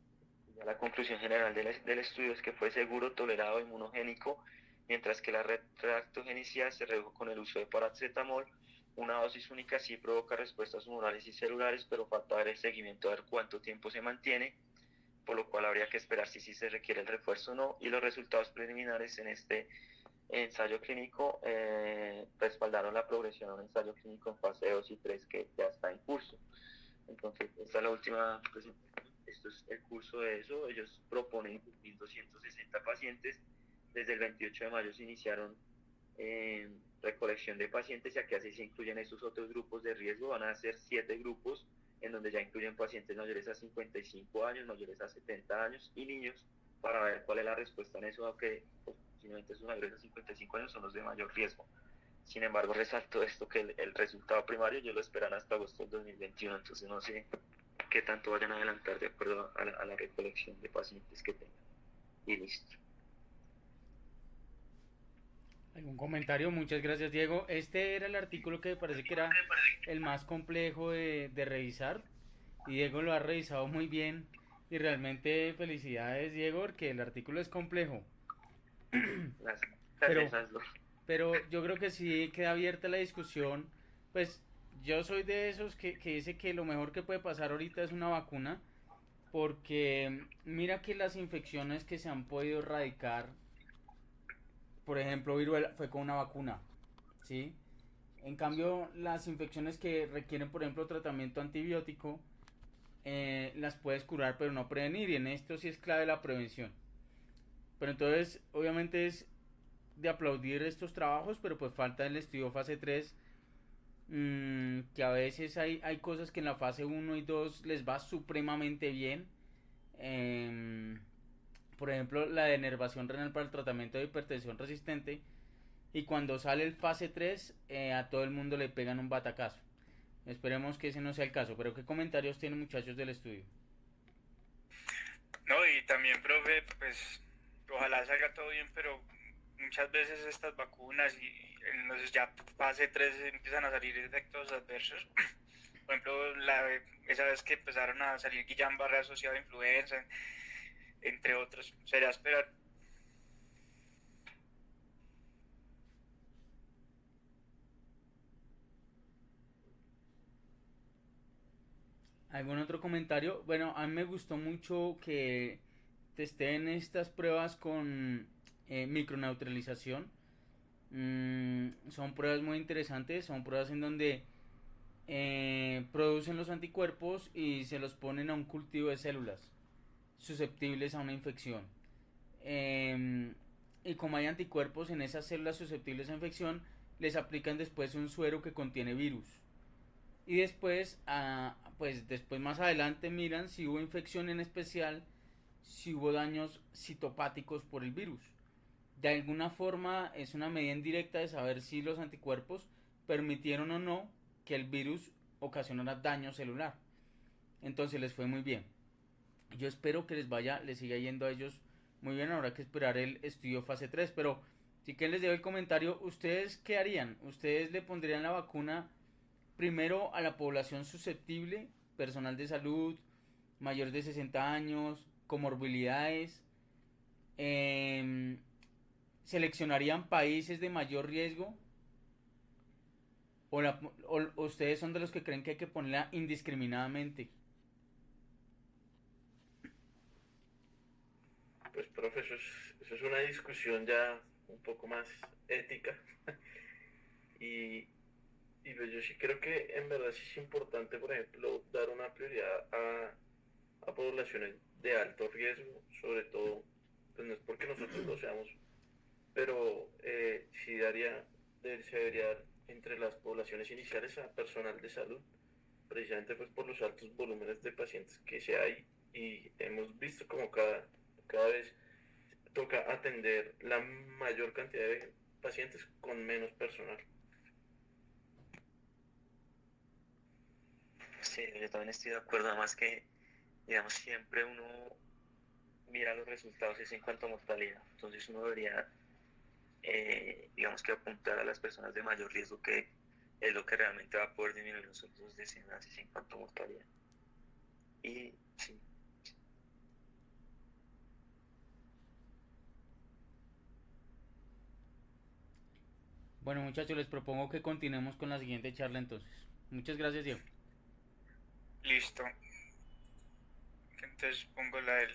Ya la conclusión general del estudio es que fue seguro, tolerado, inmunogénico, mientras que la reactogenicidad se redujo con el uso de paracetamol. Una dosis única sí provoca respuestas humorales y celulares, pero falta ver el seguimiento, a ver cuánto tiempo se mantiene, por lo cual habría que esperar si se requiere el refuerzo o no. Y los resultados preliminares en este ensayo clínico respaldaron la progresión a un ensayo clínico en fase 2 y 3 que ya está en curso. Entonces, esta es la última presentación. Esto es el curso de eso. Ellos proponen 1.260 pacientes. Desde el 28 de mayo se iniciaron recolección de pacientes, y aquí así se incluyen estos otros grupos de riesgo. Van a ser 7 grupos en donde ya incluyen pacientes mayores a 55 años, mayores a 70 años y niños, para ver cuál es la respuesta en eso, aunque posiblemente esos mayores a 55 años son los de mayor riesgo. Sin embargo, resalto esto, que el resultado primario yo lo esperan hasta agosto del 2021, entonces no sé qué tanto vayan a adelantar de acuerdo a la recolección de pacientes que tengan. Y listo.
¿Algún comentario? Muchas gracias, Diego. Este era el artículo que me parece que era el más complejo de revisar, y Diego lo ha revisado muy bien, y realmente felicidades, Diego, porque el artículo es complejo.
Gracias.
Pero,
Hazlo.
pero yo creo que sí queda abierta la discusión. Pues yo soy de esos que dice que lo mejor que puede pasar ahorita es una vacuna, porque mira que las infecciones que se han podido erradicar, por ejemplo, viruela, fue con una vacuna, ¿sí? En cambio, las infecciones que requieren, por ejemplo, tratamiento antibiótico, las puedes curar pero no prevenir, y en esto sí es clave la prevención. Pero entonces, obviamente es de aplaudir estos trabajos, pero pues falta el estudio fase 3, que a veces hay cosas que en la fase 1 y 2 les va supremamente bien. Em, por ejemplo, la denervación renal para el tratamiento de hipertensión resistente, y cuando sale el fase 3, a todo el mundo le pegan un batacazo. Esperemos que ese no sea el caso, pero ¿qué comentarios tienen, muchachos, del estudio?
No, y también, profe, pues ojalá salga todo bien, pero muchas veces estas vacunas y en los ya fase 3 empiezan a salir efectos adversos. Por ejemplo, esa vez que empezaron a salir Guillain-Barré asociado a influenza, entre otros. Sería esperar.
¿Algún otro comentario? Bueno, a mí me gustó mucho que testeen estas pruebas con microneutralización. Son pruebas muy interesantes, son pruebas en donde producen los anticuerpos y se los ponen a un cultivo de células susceptibles a una infección. Y como hay anticuerpos en esas células susceptibles a infección, les aplican después un suero que contiene virus. Y después, pues después más adelante miran si hubo infección, en especial si hubo daños citopáticos por el virus. De alguna forma es una medida indirecta de saber si los anticuerpos permitieron o no que el virus ocasionara daño celular. Entonces les fue muy bien. Yo espero que les siga yendo a ellos muy bien. Habrá que esperar el estudio fase 3. Pero si que les doy el comentario, ¿ustedes qué harían? ¿Ustedes le pondrían la vacuna primero a la población susceptible, personal de salud, mayor de 60 años, comorbilidades? ¿Seleccionarían países de mayor riesgo? ¿O ustedes son de los que creen que hay que ponerla indiscriminadamente?
Pues, profe, eso es una discusión ya un poco más ética. y, y pues yo sí creo que en verdad sí es importante, por ejemplo, dar una prioridad a poblaciones de alto riesgo, sobre todo, pues no es porque nosotros lo seamos, pero sí se debería dar entre las poblaciones iniciales a personal de salud, precisamente pues por los altos volúmenes de pacientes que se hay, y hemos visto como cada vez toca atender la mayor cantidad de pacientes con menos personal.
Sí, yo también estoy de acuerdo, además que, digamos, siempre uno mira los resultados es en cuanto a mortalidad, entonces uno debería, digamos que apuntar a las personas de mayor riesgo, que es lo que realmente va a poder disminuir los desenlaces en cuanto a mortalidad. Y sí.
Bueno, muchachos, les propongo que continuemos con la siguiente charla entonces. Muchas gracias, Diego.
Listo. Entonces pongo la del...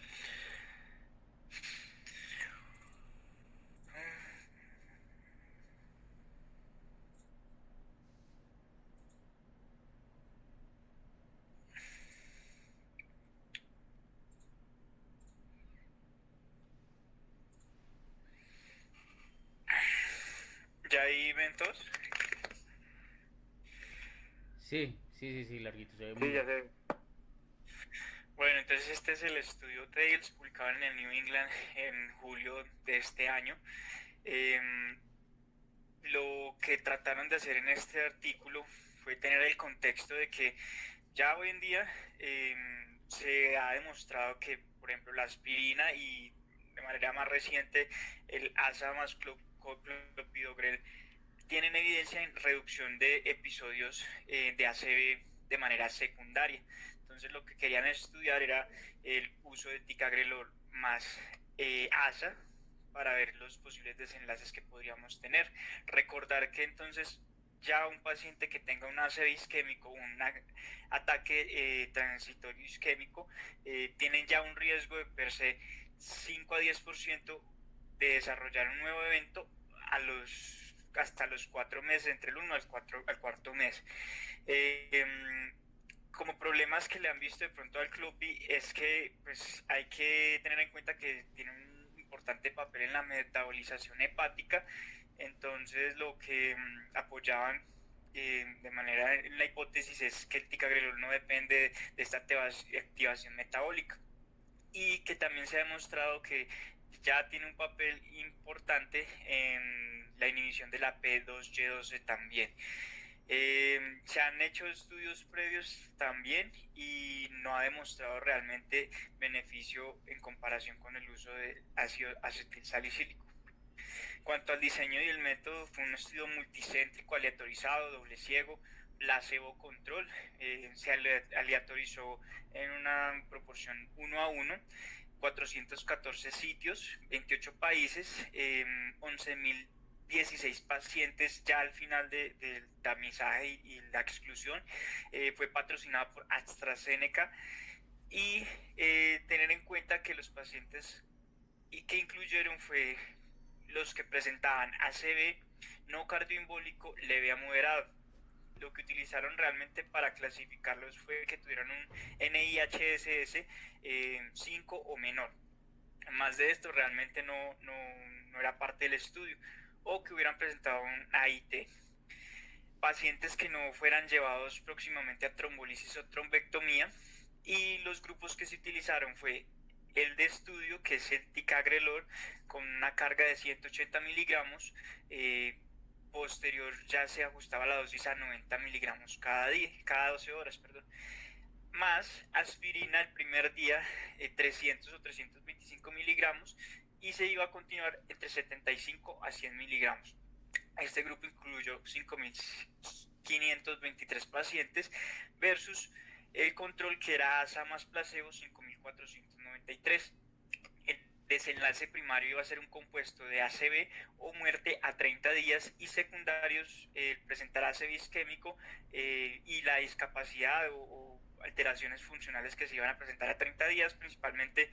ahí ven todos?
Sí, larguito, se ve muy
Sí, ya
bien.
sé.
Bueno, entonces este es el estudio Tales publicado en el New England en julio de este año. Em, lo que trataron de hacer en este artículo fue tener el contexto de que ya hoy en día se ha demostrado que, por ejemplo, la aspirina y de manera más reciente el ASA más clopidogrel tienen evidencia en reducción de episodios de ACV de manera secundaria. Entonces lo que querían estudiar era el uso de ticagrelor más ASA para ver los posibles desenlaces que podríamos tener. Recordar que entonces ya un paciente que tenga un ACV isquémico, un ataque transitorio isquémico, tienen ya un riesgo de per se 5 a 10% de desarrollar un nuevo evento hasta los 4 meses, entre el 1 al cuarto mes. Como problemas que le han visto de pronto al Clupi es que pues, hay que tener en cuenta que tiene un importante papel en la metabolización hepática, entonces lo que apoyaban de manera en la hipótesis es que el ticagrelor no depende de esta activación metabólica y que también se ha demostrado que ya tiene un papel importante en la inhibición de la P2Y12 también. Se han hecho estudios previos también y no ha demostrado realmente beneficio en comparación con el uso de ácido acetilsalicílico. En cuanto al diseño y el método, fue un estudio multicéntrico, aleatorizado, doble ciego, placebo control, se aleatorizó en una proporción 1 a 1, 414 sitios, 28 países, 11.016 pacientes ya al final del tamizaje y la exclusión. Fue patrocinado por AstraZeneca y tener en cuenta que los pacientes que incluyeron fue los que presentaban ACV no cardioembólico leve a moderado. Lo que utilizaron realmente para clasificarlos fue que tuvieran un NIHSS 5 o menor. Más de esto realmente no era parte del estudio, o que hubieran presentado un AIT. Pacientes que no fueran llevados próximamente a trombolisis o trombectomía, y los grupos que se utilizaron fue el de estudio, que es el ticagrelor, con una carga de 180 miligramos, posterior ya se ajustaba la dosis a 90 miligramos cada 12 horas, más aspirina el primer día, 300 o 325 miligramos, y se iba a continuar entre 75 a 100 miligramos. Este grupo incluyó 5.523 pacientes versus el control, que era ASA más placebo, 5.493. El desenlace primario iba a ser un compuesto de ACV o muerte a 30 días y secundarios, presentar ACV isquémico y la discapacidad o alteraciones funcionales que se iban a presentar a 30 días, principalmente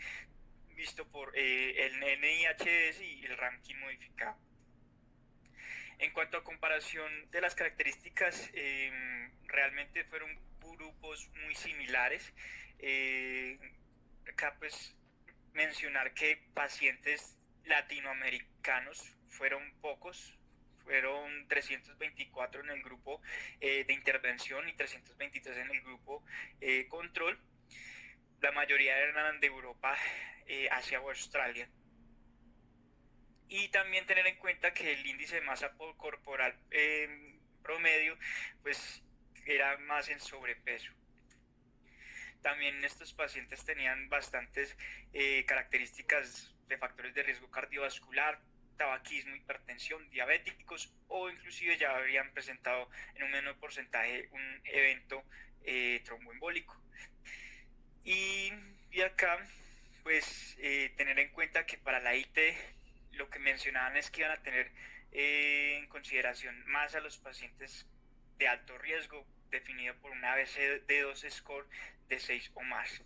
visto por el NIHS y el ranking modificado. En cuanto a comparación de las características, realmente fueron grupos muy similares. Acá pues mencionar que pacientes latinoamericanos fueron pocos, fueron 324 en el grupo de intervención y 323 en el grupo control. La mayoría eran de Europa, Asia o Australia. Y también tener en cuenta que el índice de masa corporal promedio pues era más en sobrepeso. También estos pacientes tenían bastantes características de factores de riesgo cardiovascular, tabaquismo, hipertensión, diabéticos, o inclusive ya habrían presentado en un menor porcentaje un evento tromboembólico. Y acá pues tener en cuenta que para la IT lo que mencionaban es que iban a tener en consideración más a los pacientes de alto riesgo, definido por un ABCD2 score de 6 o más.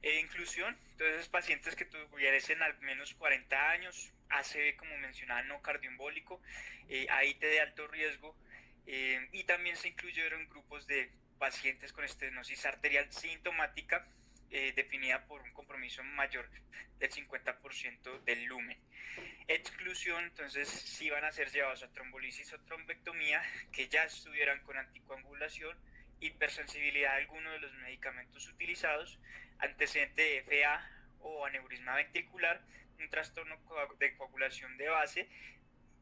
Inclusión, entonces pacientes que tuviesen al menos 40 años, ACV como mencionaba no cardioembólico, AIT de alto riesgo, y también se incluyeron grupos de pacientes con estenosis arterial sintomática, definida por un compromiso mayor del 50% del lumen. Exclusión, entonces, si van a ser llevados a trombolisis o trombectomía que ya estuvieran con anticoagulación, hipersensibilidad a alguno de los medicamentos utilizados, antecedente de FA o aneurisma ventricular, un trastorno de coagulación de base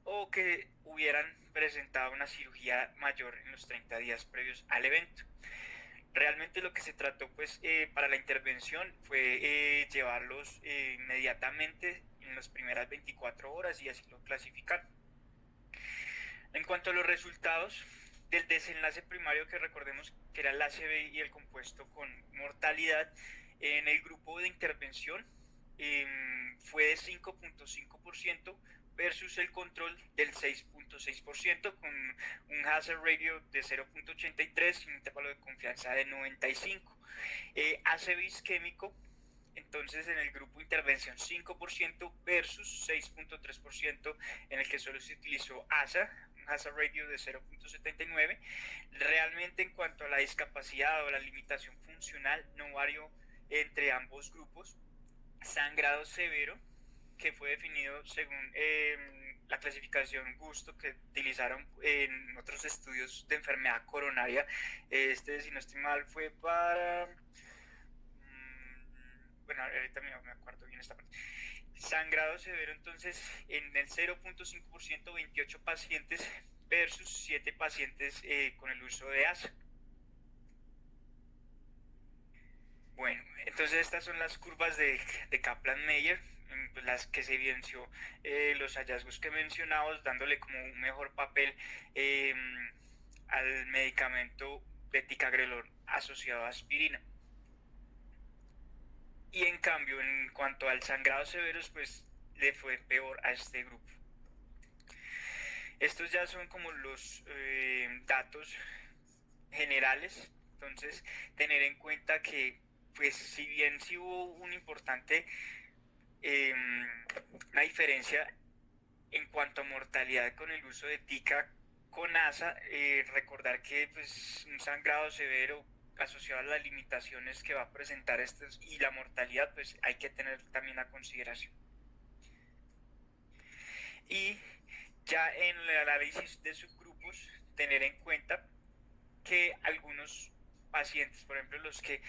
o que hubieran presentado una cirugía mayor en los 30 días previos al evento. Realmente lo que se trató pues para la intervención fue llevarlos inmediatamente en las primeras 24 horas y así lo clasificar. En cuanto a los resultados del desenlace primario, que recordemos que era el ACV y el compuesto con mortalidad, en el grupo de intervención fue de 5.5% versus el control del 6.6%, con un hazard ratio de 0.83 y un intervalo de confianza de 95. ACV isquémico, entonces en el grupo intervención 5% versus 6.3% en el que solo se utilizó ASA, un hazard ratio de 0.79. Realmente en cuanto a la discapacidad o la limitación funcional no varió entre ambos grupos. Sangrado severo, que fue definido según la clasificación Gusto que utilizaron en otros estudios de enfermedad coronaria. Si no estoy mal, fue para... bueno, ahorita me acuerdo bien esta parte. Sangrado severo, entonces, en el 0.5%, 28 pacientes versus 7 pacientes con el uso de ASA. Bueno, entonces estas son las curvas de Kaplan-Meier, pues las que se evidenció los hallazgos que mencionamos, dándole como un mejor papel al medicamento de ticagrelor asociado a aspirina. Y en cambio, en cuanto al sangrado severos, pues le fue peor a este grupo. Estos ya son como los datos generales. Entonces, tener en cuenta que, pues, si bien sí hubo un importante, una diferencia en cuanto a mortalidad con el uso de tica con ASA, recordar que, pues, un sangrado severo asociado a las limitaciones que va a presentar estos y la mortalidad, pues hay que tener también a consideración. Y ya en el análisis de subgrupos, tener en cuenta que algunos pacientes, por ejemplo los que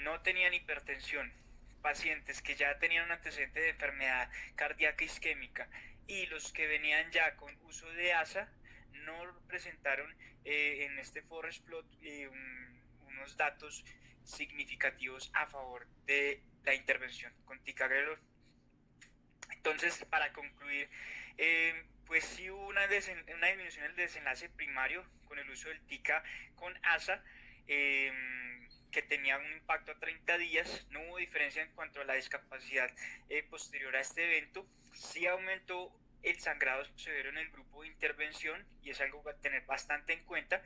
no tenían hipertensión, pacientes que ya tenían un antecedente de enfermedad cardíaca isquémica y los que venían ya con uso de ASA, no presentaron en este forest plot unos datos significativos a favor de la intervención con ticagrelor. Entonces, para concluir, pues sí hubo una disminución del desenlace primario con el uso del tica con ASA, que tenía un impacto a 30 días. No hubo diferencia en cuanto a la discapacidad posterior a este evento. Sí aumentó el sangrado severo en el grupo de intervención y es algo a tener bastante en cuenta.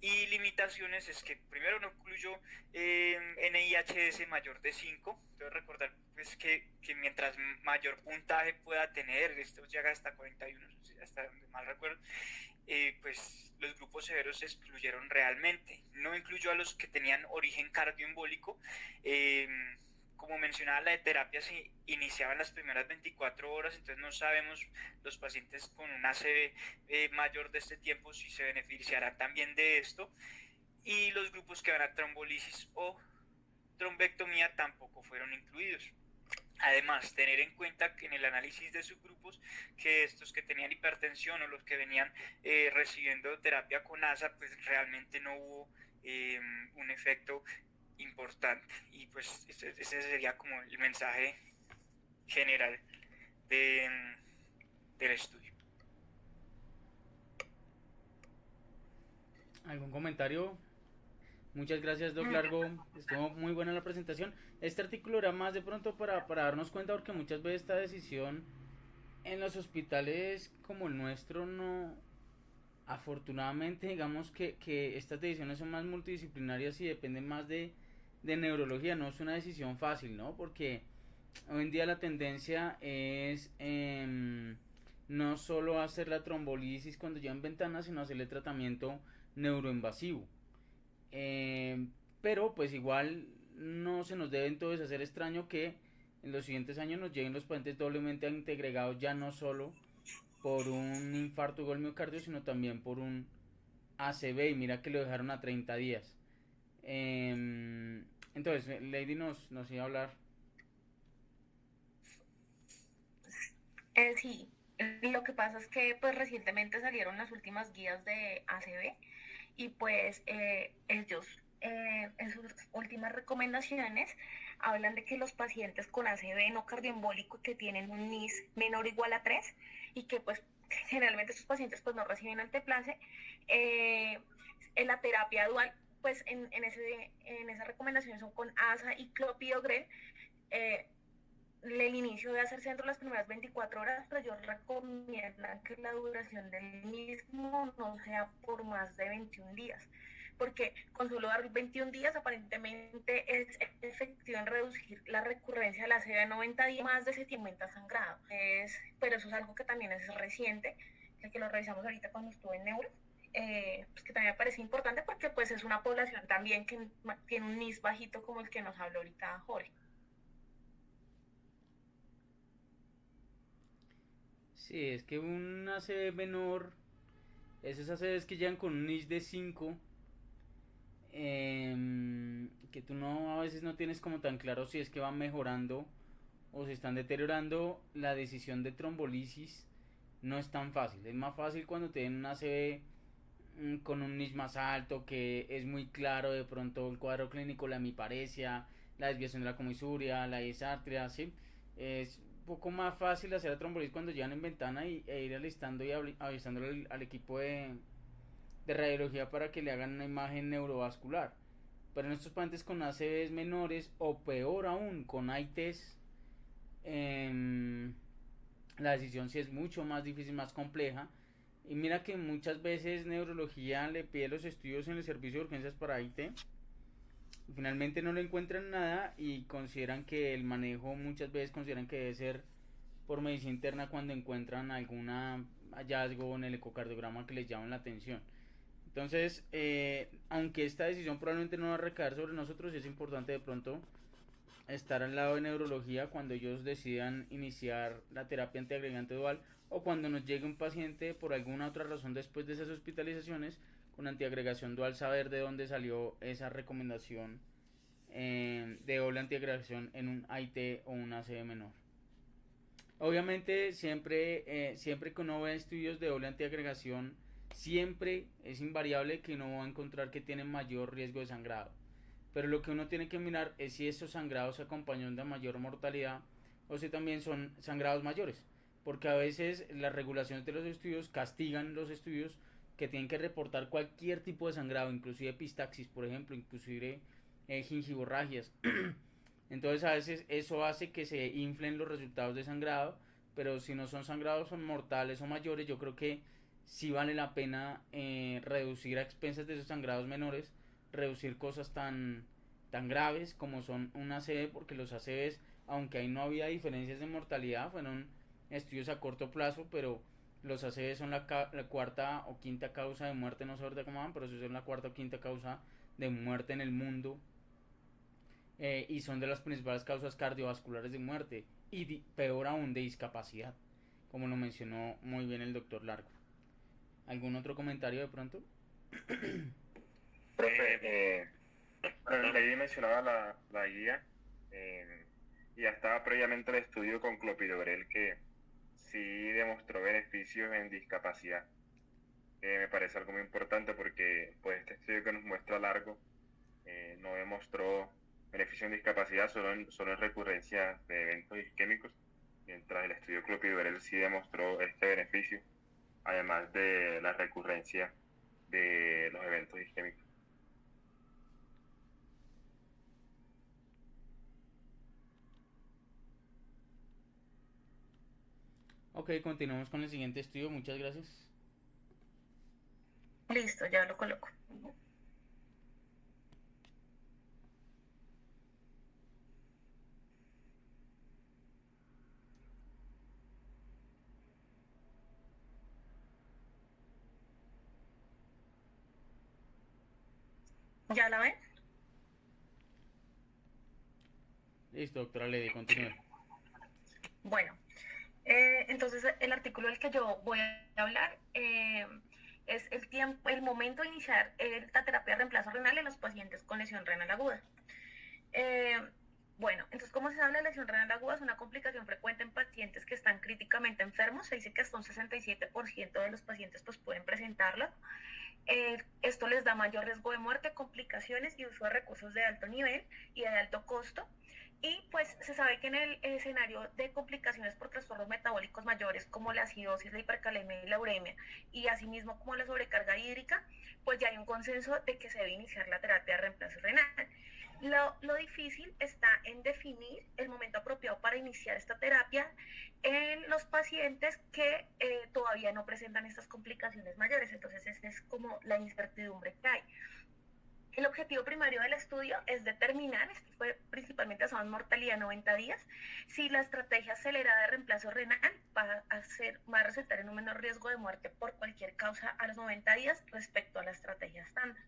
Y limitaciones es que primero no incluyó NIHS mayor de 5. Entonces recordar pues que mientras mayor puntaje pueda tener, esto llega hasta 41, hasta donde mal recuerdo, pues los grupos severos se excluyeron realmente. No incluyó a los que tenían origen cardioembólico. Como mencionaba, la terapia se iniciaba en las primeras 24 horas, entonces no sabemos los pacientes con un ACV mayor de este tiempo si se beneficiarán también de esto. Y los grupos que van a trombolisis o trombectomía tampoco fueron incluidos. Además, tener en cuenta que en el análisis de subgrupos, que estos que tenían hipertensión o los que venían recibiendo terapia con ASA, pues realmente no hubo un efecto importante. Y pues ese sería como el mensaje general del estudio.
¿Algún comentario? Muchas gracias, Doc Largo. Estuvo muy buena la presentación. Este artículo era más de pronto para darnos cuenta, porque muchas veces esta decisión en los hospitales como el nuestro no... Afortunadamente, digamos que estas decisiones son más multidisciplinarias y dependen más de neurología. No es una decisión fácil, ¿no? Porque hoy en día la tendencia es no solo hacer la trombolisis cuando llevan ventanas, sino hacerle tratamiento neuroinvasivo. Pero pues igual no se nos debe entonces hacer extraño que en los siguientes años nos lleguen los pacientes doblemente antiagregados, ya no solo por un infarto o miocardio, sino también por un ACV, y mira que lo dejaron a 30 días. Entonces, Lady nos iba a hablar.
Sí, lo que pasa es que pues recientemente salieron las últimas guías de ACV y pues ellos en sus últimas recomendaciones hablan de que los pacientes con ACV no cardioembólico que tienen un NIS menor o igual a 3 y que pues generalmente estos pacientes pues no reciben anteplace, en la terapia dual pues en esa recomendación son con ASA y clopidogrel. El inicio debe hacerse dentro de las primeras 24 horas, pero yo recomiendo que la duración del mismo no sea por más de 21 días, porque con solo dar 21 días aparentemente es efectivo en reducir la recurrencia de la ACV a 90 días, más de septiembre sangrado. Pero eso es algo que también es reciente, que lo revisamos ahorita cuando estuve en neuro. Pues que también me parece importante porque pues es una población también que tiene un NIS bajito como el que nos habló ahorita Jorge.
Sí, es que un ACV menor, esos ACVs que llegan con un NIS de 5, que tú no a veces no tienes como tan claro si es que van mejorando o se están deteriorando, la decisión de trombolisis no es tan fácil. Es más fácil cuando tienen un ACV con un NIS más alto, que es muy claro de pronto el cuadro clínico, la hemiparesia, la desviación de la comisuria, la disartria, ¿sí? Es un poco más fácil hacer la trombolisis cuando llegan en ventana e ir alistando y avisándole al equipo de radiología para que le hagan una imagen neurovascular. Pero en estos pacientes con ACVs menores o peor aún con ITs, la decisión sí es mucho más difícil, más compleja. Y mira que muchas veces neurología le pide los estudios en el servicio de urgencias para IT. Finalmente no le encuentran nada y consideran que el manejo, muchas veces consideran que debe ser por medicina interna cuando encuentran algún hallazgo en el ecocardiograma que les llama la atención. Entonces, aunque esta decisión probablemente no va a recaer sobre nosotros, es importante de pronto estar al lado de neurología cuando ellos decidan iniciar la terapia antiagregante dual, o cuando nos llegue un paciente por alguna otra razón después de esas hospitalizaciones con antiagregación dual, saber de dónde salió esa recomendación de doble antiagregación en un IT o un ACV menor. Obviamente siempre que uno ve estudios de doble antiagregación, siempre es invariable que uno va a encontrar que tienen mayor riesgo de sangrado. Pero lo que uno tiene que mirar es si esos sangrados se acompañan de mayor mortalidad o si también son sangrados mayores. Porque a veces las regulaciones de los estudios castigan los estudios que tienen que reportar cualquier tipo de sangrado, inclusive epistaxis, por ejemplo, inclusive gingivorragias. Entonces a veces eso hace que se inflen los resultados de sangrado, pero si no son sangrados, son mortales o mayores, yo creo que sí vale la pena reducir a expensas de esos sangrados menores, reducir cosas tan graves como son un ACV, porque los ACVs, aunque ahí no había diferencias de mortalidad, fueron estudios a corto plazo, pero los ACV son la cuarta o quinta causa de muerte, no sé ahorita cómo van, pero son la cuarta o quinta causa de muerte en el mundo, y son de las principales causas cardiovasculares de muerte y peor aún de discapacidad, como lo mencionó muy bien el doctor Largo. ¿Algún otro comentario de pronto?
Profe, Lady mencionaba la guía, y ya estaba previamente el estudio con clopidogrel que sí demostró beneficios en discapacidad. Me parece algo muy importante porque pues este estudio que nos muestra Largo no demostró beneficio en discapacidad, solo en recurrencia de eventos isquémicos, mientras el estudio clopidogrel sí demostró este beneficio, además de la recurrencia de los eventos isquémicos.
Ok, continuamos con el siguiente estudio, muchas gracias.
Listo, ya lo coloco. ¿Ya la ven?
Listo, doctora Lady, continúe.
Bueno, entonces el artículo del que yo voy a hablar es el momento de iniciar la terapia de reemplazo renal en los pacientes con lesión renal aguda. Bueno, entonces, ¿cómo se habla de lesión renal aguda? Es una complicación frecuente en pacientes que están críticamente enfermos. Se dice que hasta un 67% de los pacientes pues, pueden presentarla. Esto les da mayor riesgo de muerte, complicaciones y uso de recursos de alto nivel y de alto costo. Y pues se sabe que en el escenario de complicaciones por trastornos metabólicos mayores como la acidosis, la hipercalemia y la uremia, y asimismo como la sobrecarga hídrica, pues ya hay un consenso de que se debe iniciar la terapia de reemplazo renal. Lo difícil está en definir el momento apropiado para iniciar esta terapia en los pacientes que todavía no presentan estas complicaciones mayores. Entonces, esa es como la incertidumbre que hay. El objetivo primario del estudio es determinar, esto fue principalmente basado en mortalidad 90 días, si la estrategia acelerada de reemplazo renal va a resultar en un menor riesgo de muerte por cualquier causa a los 90 días respecto a la estrategia estándar.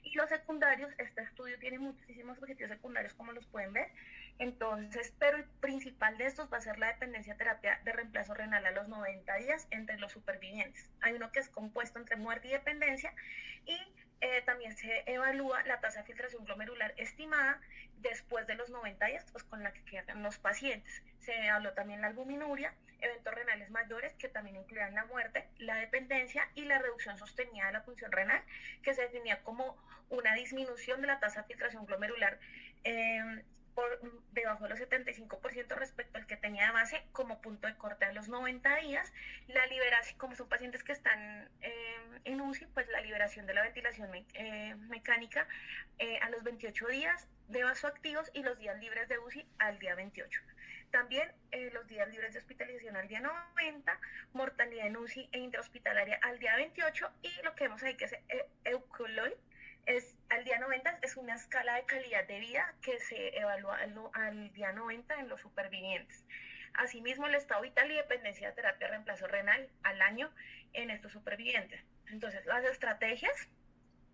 Y los secundarios, este estudio tiene muchísimos objetivos secundarios como los pueden ver, entonces, pero el principal de estos va a ser la dependencia terapia de reemplazo renal a los 90 días entre los supervivientes. Hay uno que es compuesto entre muerte y dependencia y también se evalúa la tasa de filtración glomerular estimada después de los 90 días, pues con la que quedan los pacientes. Se evaluó también la albuminuria, eventos renales mayores que también incluían la muerte, la dependencia y la reducción sostenida de la función renal, que se definía como una disminución de la tasa de filtración glomerular por debajo de los 75% respecto al que tenía de base como punto de corte a los 90 días. La liberación, como son pacientes que están en UCI, pues la liberación de la ventilación mecánica a los 28 días de vasoactivos y los días libres de UCI al día 28. También los días libres de hospitalización al día 90, mortalidad en UCI e intrahospitalaria al día 28 y lo que vemos ahí que es Eucoloid, es al día 90, es una escala de calidad de vida que se evalúa al día 90 en los supervivientes. Asimismo, el estado vital y dependencia de terapia de reemplazo renal al año en estos supervivientes. Entonces, las estrategias,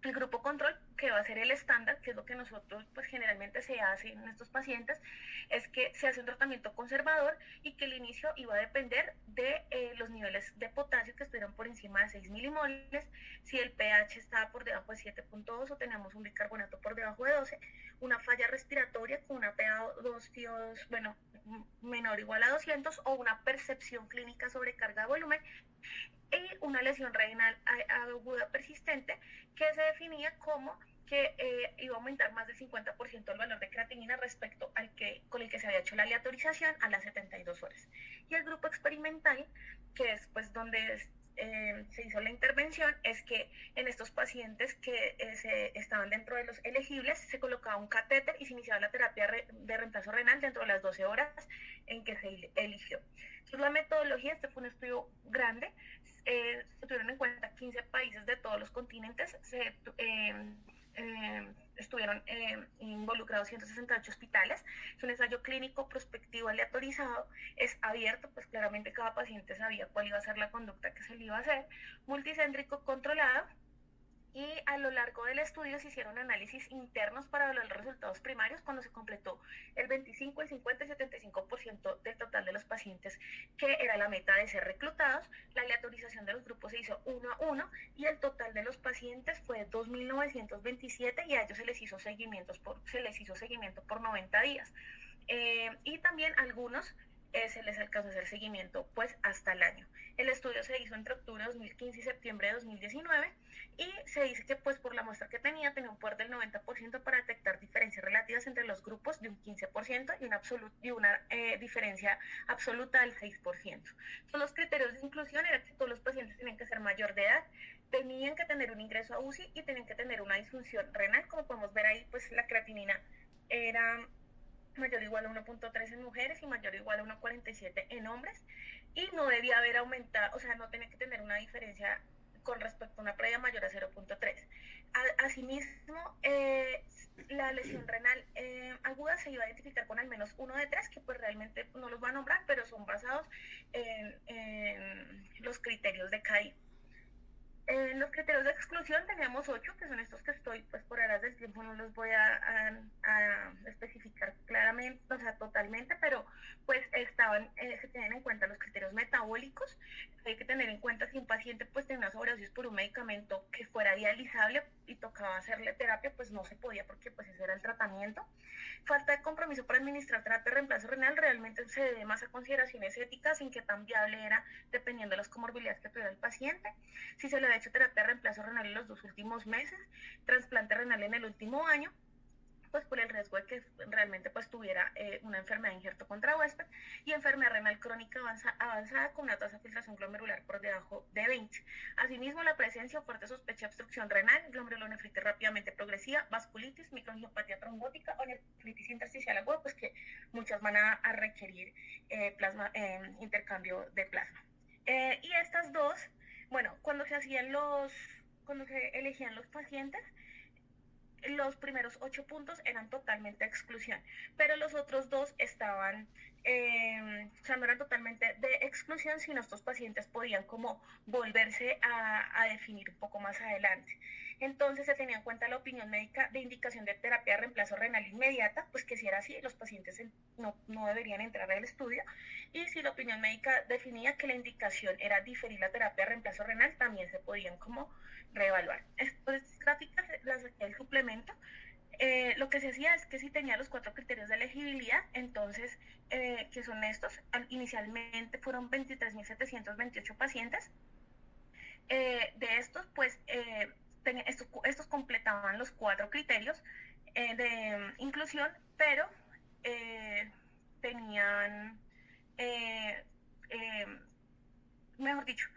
el grupo control, que va a ser el estándar, que es lo que nosotros pues generalmente se hace en estos pacientes, es que se hace un tratamiento conservador y que el inicio iba a depender de los niveles de potasio que estuvieran por encima de 6 milimoles, si el pH estaba por debajo de 7.2 o teníamos un bicarbonato por debajo de 12, una falla respiratoria con una PaO2, bueno, menor o igual a 200 o una percepción clínica sobre carga de volumen y una lesión renal aguda persistente que se definía como que iba a aumentar más del 50% el valor de creatinina respecto al con el que se había hecho la aleatorización a las 72 horas. Y el grupo experimental, que es pues donde se hizo la intervención, es que en estos pacientes que estaban dentro de los elegibles se colocaba un catéter y se iniciaba la terapia de reemplazo renal dentro de las 12 horas en que se eligió. Entonces, la metodología, este fue un estudio grande, se tuvieron en cuenta 15 países de todos los continentes, estuvieron involucrados 168 hospitales. Es un ensayo clínico prospectivo aleatorizado, es abierto, pues claramente cada paciente sabía cuál iba a ser la conducta que se le iba a hacer, multicéntrico controlado, y a lo largo del estudio se hicieron análisis internos para evaluar los resultados primarios cuando se completó el 25, el 50 y 75% del total de los pacientes que era la meta de ser reclutados. La aleatorización de los grupos se hizo 1 a 1 y el total de los pacientes fue 2.927 y a ellos se les hizo seguimiento por 90 días. Y también algunos se les alcanzó a hacer seguimiento pues hasta el año. El estudio se hizo entre octubre de 2015 y septiembre de 2019 y se dice que pues por la muestra que tenía un poder del 90% para detectar diferencias relativas entre los grupos de un 15% y una diferencia absoluta del 6%. Entonces, los criterios de inclusión eran que todos los pacientes tenían que ser mayor de edad, tenían que tener un ingreso a UCI y tenían que tener una disfunción renal. Como podemos ver ahí, pues la creatinina era mayor o igual a 1.3 en mujeres y mayor o igual a 1.47 en hombres, y no debía haber aumentado, o sea, no tenía que tener una diferencia con respecto a una previa mayor a 0.3. Asimismo, la lesión renal aguda se iba a identificar con al menos 1 de 3, que pues realmente no los va a nombrar, pero son basados en los criterios de CAI. En los criterios de exclusión teníamos 8, que son estos que estoy, pues por horas del tiempo no los voy a especificar claramente, o sea, totalmente, pero pues se tenían en cuenta los criterios metabólicos. Hay que tener en cuenta si un paciente pues tenía una sobredosis por un medicamento que fuera dializable y tocaba hacerle terapia, pues no se podía porque pues ese era el tratamiento. Falta de compromiso para administrar terapia de reemplazo renal realmente se debe más a consideraciones éticas, en qué tan viable era dependiendo de las comorbilidades que tuviera el paciente, si se le ha hecho terapia de reemplazo renal en los 2 últimos meses, trasplante renal en el último año, pues por el riesgo de que realmente pues tuviera una enfermedad de injerto contra huésped y enfermedad renal crónica avanzada con una tasa de filtración glomerular por debajo de 20. Asimismo, la presencia o fuerte sospecha de obstrucción renal, glomerulonefritis rápidamente progresiva, vasculitis, microangiopatía trombótica o nefritis intersticial aguda, pues que muchas van a requerir intercambio de plasma. Y estas dos, bueno, cuando se elegían los pacientes, los primeros 8 puntos eran totalmente de exclusión, pero los otros 2 estaban, o sea, no eran totalmente de exclusión, sino estos pacientes podían como volverse a definir un poco más adelante. Entonces se tenía en cuenta la opinión médica de indicación de terapia de reemplazo renal inmediata, pues que si era así, los pacientes no deberían entrar al estudio, y si la opinión médica definía que la indicación era diferir la terapia de reemplazo renal, también se podían como reevaluar. Estas gráficas las saqué del suplemento. Lo que se hacía es que si tenía los 4 criterios de elegibilidad, entonces, que son estos, inicialmente fueron 23.728 pacientes. De estos, pues, estos completaban los 4 criterios de inclusión, pero tenían, mejor dicho,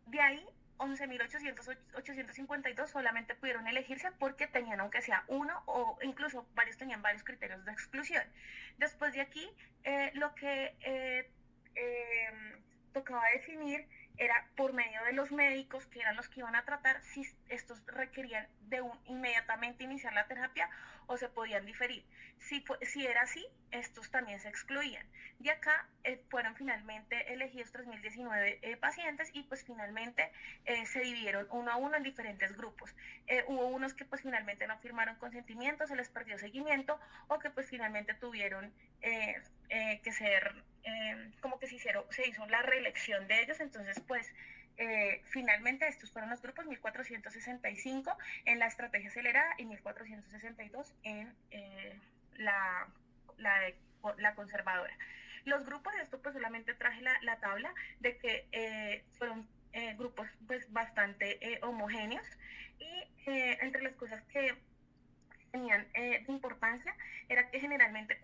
de ahí 11.852 solamente pudieron elegirse porque tenían aunque sea uno o incluso varios tenían varios criterios de exclusión. Después de aquí, lo que tocaba definir era por medio de los médicos, que eran los que iban a tratar, si estos requerían de inmediatamente iniciar la terapia o se podían diferir. Si era así, estos también se excluían. De acá fueron finalmente elegidos 3.019 pacientes y pues finalmente se dividieron uno a uno en diferentes grupos. Hubo unos que pues finalmente no firmaron consentimiento, se les perdió seguimiento o que pues finalmente tuvieron que ser, como que se hizo la reelección de ellos, entonces pues finalmente estos fueron los grupos 1.465 en la estrategia acelerada y 1.462 en la conservadora. Los grupos, esto pues solamente traje la tabla de que fueron grupos pues bastante homogéneos y entre las cosas que tenían de importancia era que generalmente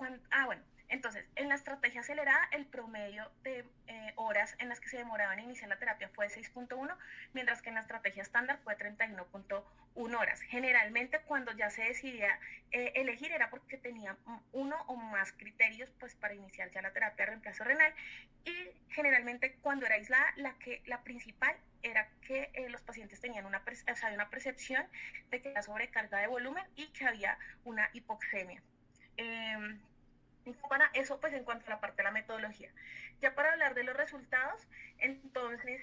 entonces, en la estrategia acelerada, el promedio de horas en las que se demoraban en iniciar la terapia fue 6.1, mientras que en la estrategia estándar fue 31.1 horas. Generalmente, cuando ya se decidía elegir, era porque tenía uno o más criterios pues, para iniciar ya la terapia de reemplazo renal, y generalmente cuando era aislada, la principal era que los pacientes tenían una percepción de que era sobrecarga de volumen y que había una hipoxemia. Para eso, pues en cuanto a la parte de la metodología. Ya para hablar de los resultados, entonces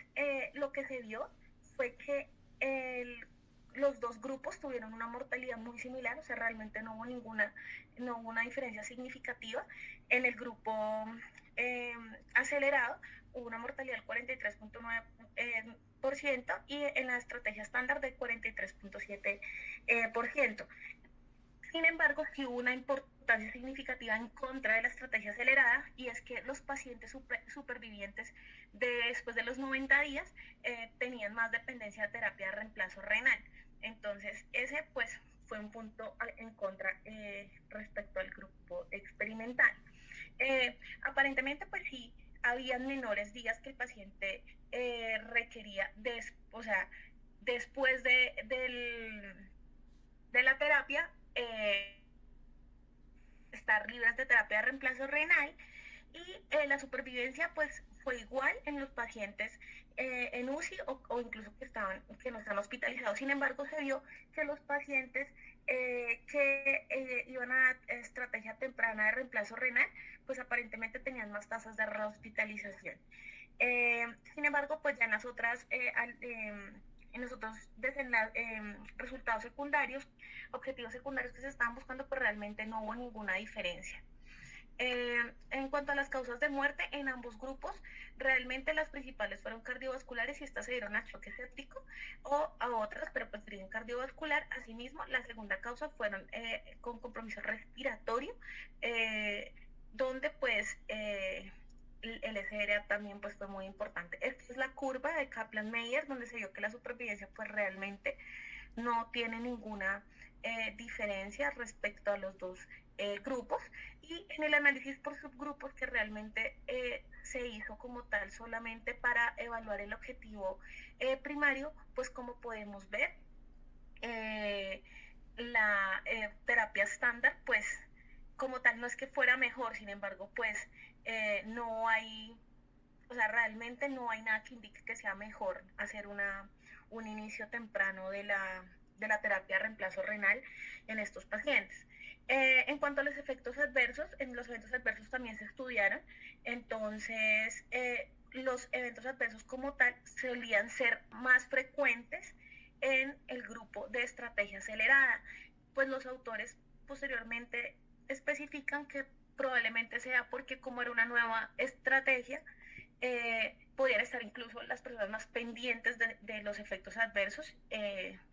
lo que se vio fue que los 2 grupos tuvieron una mortalidad muy similar, o sea, realmente no hubo una diferencia significativa. En el grupo acelerado hubo una mortalidad del 43.9% y en la estrategia estándar del 43.7%. Sin embargo, sí hubo una importancia significativa en contra de la estrategia acelerada, y es que los pacientes supervivientes después de los 90 días tenían más dependencia de terapia de reemplazo renal. Entonces, ese pues fue un punto en contra respecto al grupo experimental. Aparentemente, pues sí, habían menores días que el paciente requería, después de la terapia, estar libres de terapia de reemplazo renal, y la supervivencia pues fue igual en los pacientes en UCI o incluso que no están hospitalizados. Sin embargo, se vio que los pacientes que iban a estrategia temprana de reemplazo renal pues aparentemente tenían más tasas de rehospitalización. Sin embargo, pues ya en las otras en los otros resultados secundarios, objetivos secundarios que se estaban buscando, pues realmente no hubo ninguna diferencia. En cuanto a las causas de muerte, en ambos grupos, realmente las principales fueron cardiovasculares y estas se dieron a choque séptico o a otras, pero prefirieron cardiovascular. Asimismo, la segunda causa fueron con compromiso respiratorio, donde pues el SRA también pues fue muy importante. Esta es la curva de Kaplan-Meier, donde se vio que la supervivencia pues realmente no tiene ninguna diferencia respecto a los dos grupos, y en el análisis por subgrupos que realmente se hizo como tal solamente para evaluar el objetivo primario, pues como podemos ver, la terapia estándar pues como tal no es que fuera mejor, sin embargo pues no hay, o sea, realmente no hay nada que indique que sea mejor hacer un inicio temprano de la terapia de reemplazo renal en estos pacientes. En cuanto a los efectos adversos, los eventos adversos también se estudiaron. Entonces, los eventos adversos como tal solían ser más frecuentes en el grupo de estrategia acelerada. Pues los autores posteriormente especifican que probablemente sea porque como era una nueva estrategia, podrían estar incluso las personas más pendientes de los efectos adversos,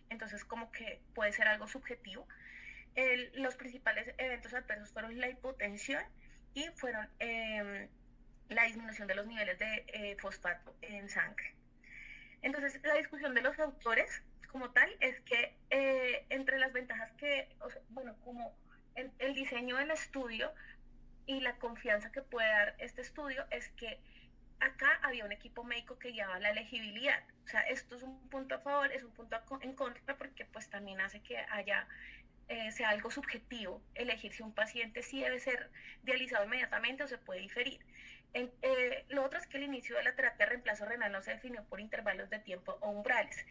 entonces como que puede ser algo subjetivo. Los principales eventos adversos fueron la hipotensión y fueron la disminución de los niveles de fosfato en sangre. Entonces, la discusión de los autores como tal es que entre las ventajas que, o sea, bueno, como el diseño del estudio y la confianza que puede dar este estudio es que acá había un equipo médico que llevaba la elegibilidad. O sea, esto es un punto a favor, es un punto en contra, porque pues también hace que haya sea algo subjetivo elegir si un paciente sí debe ser dializado inmediatamente o se puede diferir. Lo otro es que el inicio de la terapia de reemplazo renal no se definió por intervalos de tiempo o umbrales.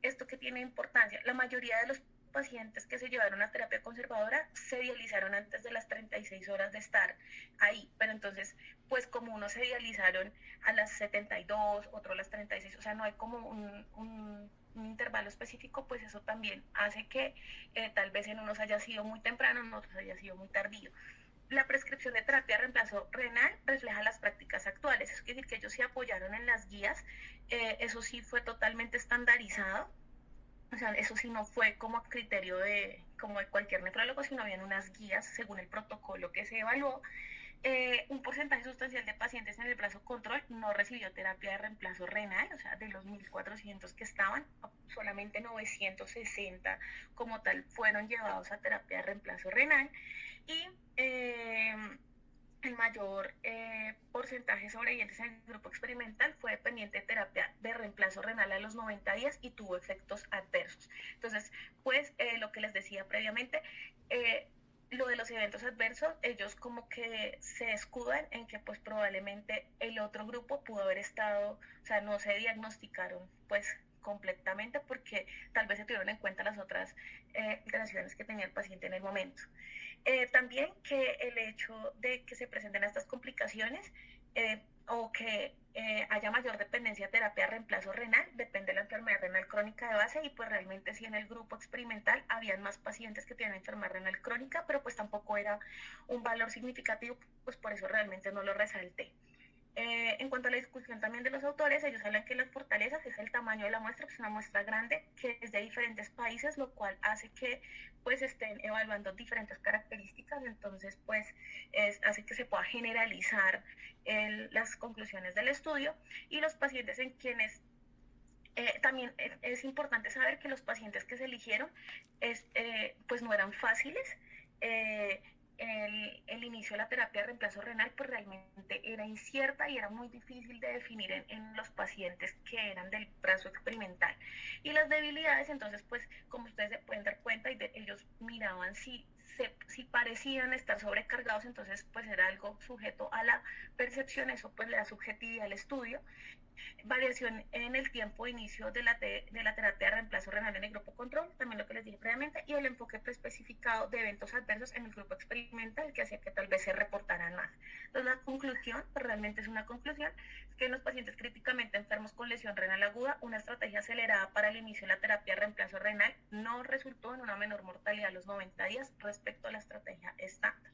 Esto que tiene importancia, la mayoría de los pacientes que se llevaron a terapia conservadora se dializaron antes de las 36 horas de estar ahí, pero entonces, pues como unos se dializaron a las 72, otro a las 36, o sea, no hay como un intervalo específico, pues eso también hace que tal vez en unos haya sido muy temprano, en otros haya sido muy tardío. La prescripción de terapia de reemplazo renal refleja las prácticas actuales, es decir, que ellos se apoyaron en las guías, eso sí fue totalmente estandarizado. O sea, eso sí no fue como a criterio como de cualquier nefrólogo, sino habían unas guías según el protocolo que se evaluó. Un porcentaje sustancial de pacientes en el brazo control no recibió terapia de reemplazo renal, o sea, de los 1.400 que estaban, solamente 960 como tal fueron llevados a terapia de reemplazo renal, y el mayor porcentaje sobrevivientes en el grupo experimental fue dependiente de terapia de reemplazo renal a los 90 días y tuvo efectos adversos. Entonces, pues lo que les decía previamente, lo de los eventos adversos, ellos como que se escudan en que pues probablemente el otro grupo pudo haber estado, o sea, no se diagnosticaron pues completamente porque tal vez se tuvieron en cuenta las otras alteraciones que tenía el paciente en el momento. También que el hecho de que se presenten estas complicaciones o que haya mayor dependencia de terapia de reemplazo renal, depende de la enfermedad renal crónica de base, y pues realmente sí en el grupo experimental habían más pacientes que tienen enfermedad renal crónica, pero pues tampoco era un valor significativo, pues por eso realmente no lo resalté. En cuanto a la discusión también de los autores, ellos hablan que las fortalezas es el tamaño de la muestra, pues una muestra grande que es de diferentes países, lo cual hace que pues estén evaluando diferentes características, entonces pues hace que se pueda generalizar las conclusiones del estudio. Y los pacientes en quienes también es importante saber que los pacientes que se eligieron pues no eran fáciles. El inicio de la terapia de reemplazo renal pues realmente era incierta y era muy difícil de definir en los pacientes que eran del brazo experimental. Y las debilidades, entonces pues como ustedes se pueden dar cuenta, ellos miraban si parecían estar sobrecargados, entonces pues era algo sujeto a la percepción, eso pues le da subjetividad al estudio. variación en el tiempo de inicio de la terapia de reemplazo renal en el grupo control, también lo que les dije previamente, y el enfoque preespecificado de eventos adversos en el grupo experimental, que hacía que tal vez se reportaran más. Entonces la conclusión, pues realmente es una conclusión, es que en los pacientes críticamente enfermos con lesión renal aguda, una estrategia acelerada para el inicio de la terapia de reemplazo renal no resultó en una menor mortalidad a los 90 días respecto a la estrategia estándar.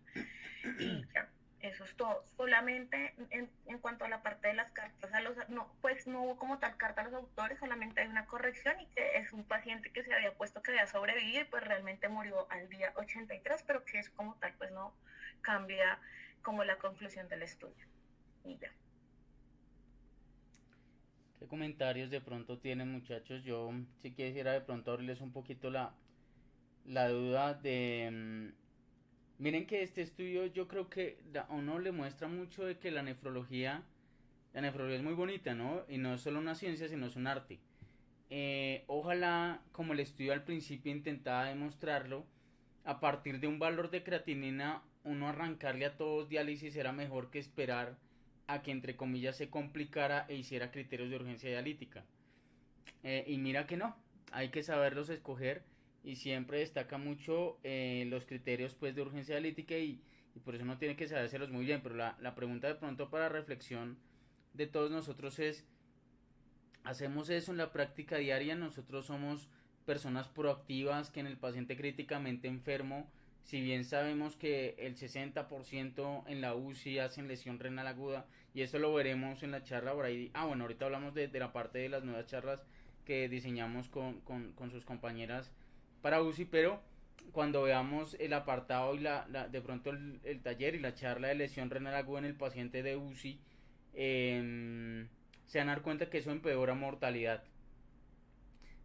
Y ya. Eso es todo. Solamente en cuanto a la parte de las cartas a los, no, pues no hubo como tal carta a los autores, solamente hay una corrección y que es un paciente que se había puesto que había sobrevivido y pues realmente murió al día 83, pero que eso como tal pues no cambia como la conclusión del estudio. Y ya.
¿Qué comentarios de pronto tienen, muchachos? Yo sí quisiera de pronto abrirles un poquito la duda de... miren que este estudio yo creo que a uno le muestra mucho de que la nefrología es muy bonita, ¿no? Y no es solo una ciencia, sino es un arte. Ojalá, como el estudio al principio intentaba demostrarlo, a partir de un valor de creatinina, uno arrancarle a todos diálisis era mejor que esperar a que entre comillas se complicara e hiciera criterios de urgencia dialítica. Y mira que no, hay que saberlos escoger y siempre destaca mucho los criterios pues de urgencia dialítica y por eso uno tiene que sabérselos muy bien. Pero la pregunta de pronto para reflexión de todos nosotros es, ¿hacemos eso en la práctica diaria? Nosotros somos personas proactivas que en el paciente críticamente enfermo, si bien sabemos que el 60% en la UCI hacen lesión renal aguda, y eso lo veremos en la charla por ahí. Bueno, ahorita hablamos de la parte de las nuevas charlas que diseñamos con sus compañeras para UCI, pero cuando veamos el apartado y de pronto el taller y la charla de lesión renal aguda en el paciente de UCI, se van a dar cuenta que eso empeora mortalidad.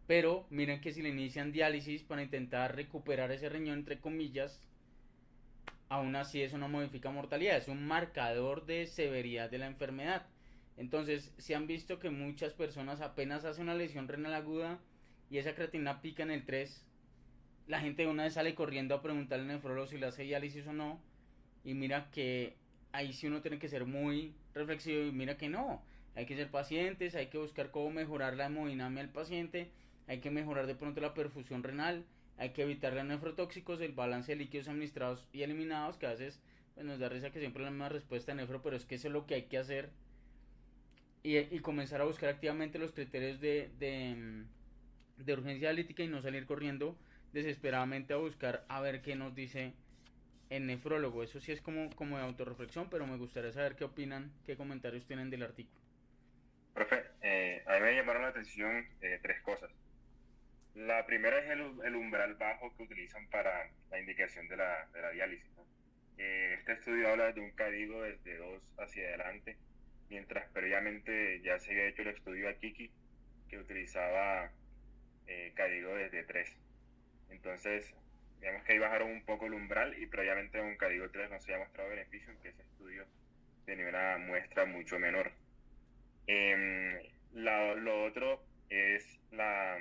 Pero miren que si le inician diálisis para intentar recuperar ese riñón, entre comillas, aún así eso no modifica mortalidad, es un marcador de severidad de la enfermedad. Entonces, se han visto que muchas personas apenas hacen una lesión renal aguda y esa creatinina pica en el 3, la gente de una vez sale corriendo a preguntarle al nefrólogo si le hace diálisis o no, y mira que ahí sí uno tiene que ser muy reflexivo y mira que no, hay que ser pacientes, hay que buscar cómo mejorar la hemodinamia del paciente, hay que mejorar de pronto la perfusión renal, hay que evitar los nefrotóxicos, el balance de líquidos administrados y eliminados, que a veces pues, nos da risa que siempre es la misma respuesta de nefro, pero es que eso es lo que hay que hacer. Y comenzar a buscar activamente los criterios de urgencia dialítica y no salir corriendo desesperadamente a buscar a ver qué nos dice el nefrólogo. Eso sí es como de autorreflexión, pero me gustaría saber qué opinan, qué comentarios tienen del artículo.
Profe, a mí me llamaron la atención tres cosas. La primera es el umbral bajo que utilizan para la indicación de la diálisis, ¿no? Este estudio habla de un CADIGO desde 2 hacia adelante, mientras previamente ya se había hecho el estudio Akiki, que utilizaba CADIGO desde 3. Entonces, digamos que ahí bajaron un poco el umbral y previamente en un CADIGO 3 no se había mostrado beneficio, en que ese estudio tenía una muestra mucho menor. Lo otro es la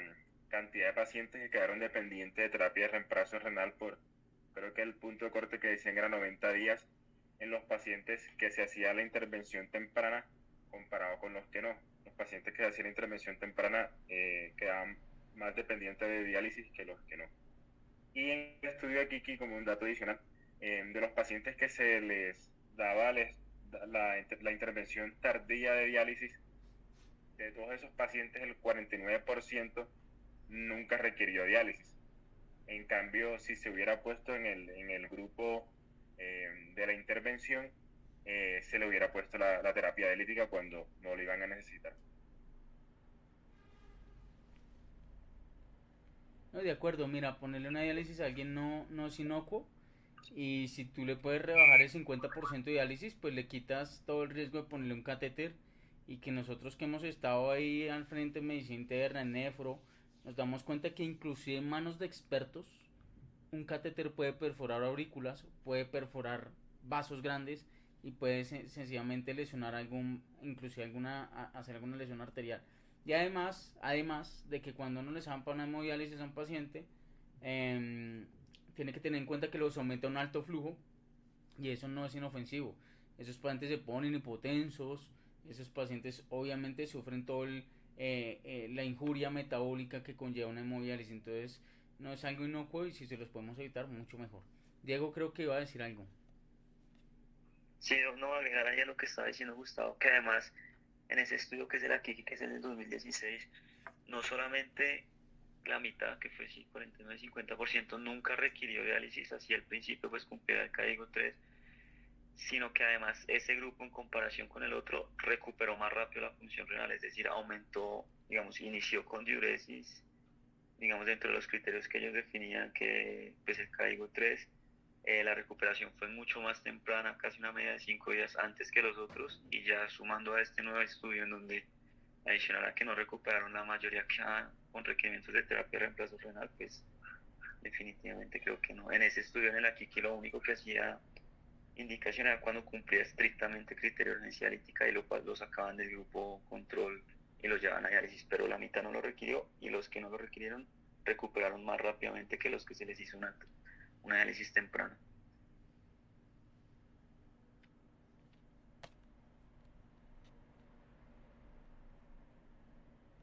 cantidad de pacientes que quedaron dependientes de terapia de reemplazo renal por, creo que el punto de corte que decían era 90 días en los pacientes que se hacía la intervención temprana comparado con los que no. Los pacientes que se hacían la intervención temprana quedaban más dependientes de diálisis que los que no. Y en el estudio de Kiki, como un dato adicional, de los pacientes que se les daba la intervención tardía de diálisis, de todos esos pacientes el 49% nunca requirió diálisis. En cambio, si se hubiera puesto en el grupo de la intervención, se le hubiera puesto la terapia dialítica cuando no lo iban a necesitar.
No, de acuerdo, mira, ponerle una diálisis a alguien no es inocuo. Y si tú le puedes rebajar el 50% de diálisis, pues le quitas todo el riesgo de ponerle un catéter. Y que nosotros que hemos estado ahí al frente en medicina interna, en nefro, nos damos cuenta que inclusive en manos de expertos, un catéter puede perforar aurículas, puede perforar vasos grandes y puede sencillamente lesionar hacer alguna lesión arterial. Y además de que cuando uno le dan para una hemodiálisis a un paciente, tiene que tener en cuenta que lo somete a un alto flujo y eso no es inofensivo. Esos pacientes se ponen hipotensos, Esos pacientes obviamente sufren todo la injuria metabólica que conlleva una hemodiálisis, entonces no es algo inocuo y si se los podemos evitar, mucho mejor. Diego creo que iba a decir algo.
Sí, no agregar ahí a lo que estaba diciendo Gustavo, que además en ese estudio que es de la KICI, que es en el 2016, no solamente la mitad, que fue sí, 49-50%, nunca requirió diálisis, así al principio pues cumplía el código 3, sino que además ese grupo en comparación con el otro recuperó más rápido la función renal, es decir, aumentó, digamos, inició con diuresis, digamos, dentro de los criterios que ellos definían que pues el código 3, la recuperación fue mucho más temprana, casi una media de 5 días antes que los otros, y ya sumando a este nuevo estudio en donde adicional a que no recuperaron la mayoría con requerimientos de terapia de reemplazo renal, pues definitivamente creo que no. En ese estudio en el Akiki lo único que hacía indicación era cuando cumplía estrictamente criterio de urgencia dialítica y lo cual lo sacaban del grupo control y lo llevaban a diálisis, pero la mitad no lo requirió y los que no lo requirieron recuperaron más rápidamente que los que se les hizo una diálisis temprana.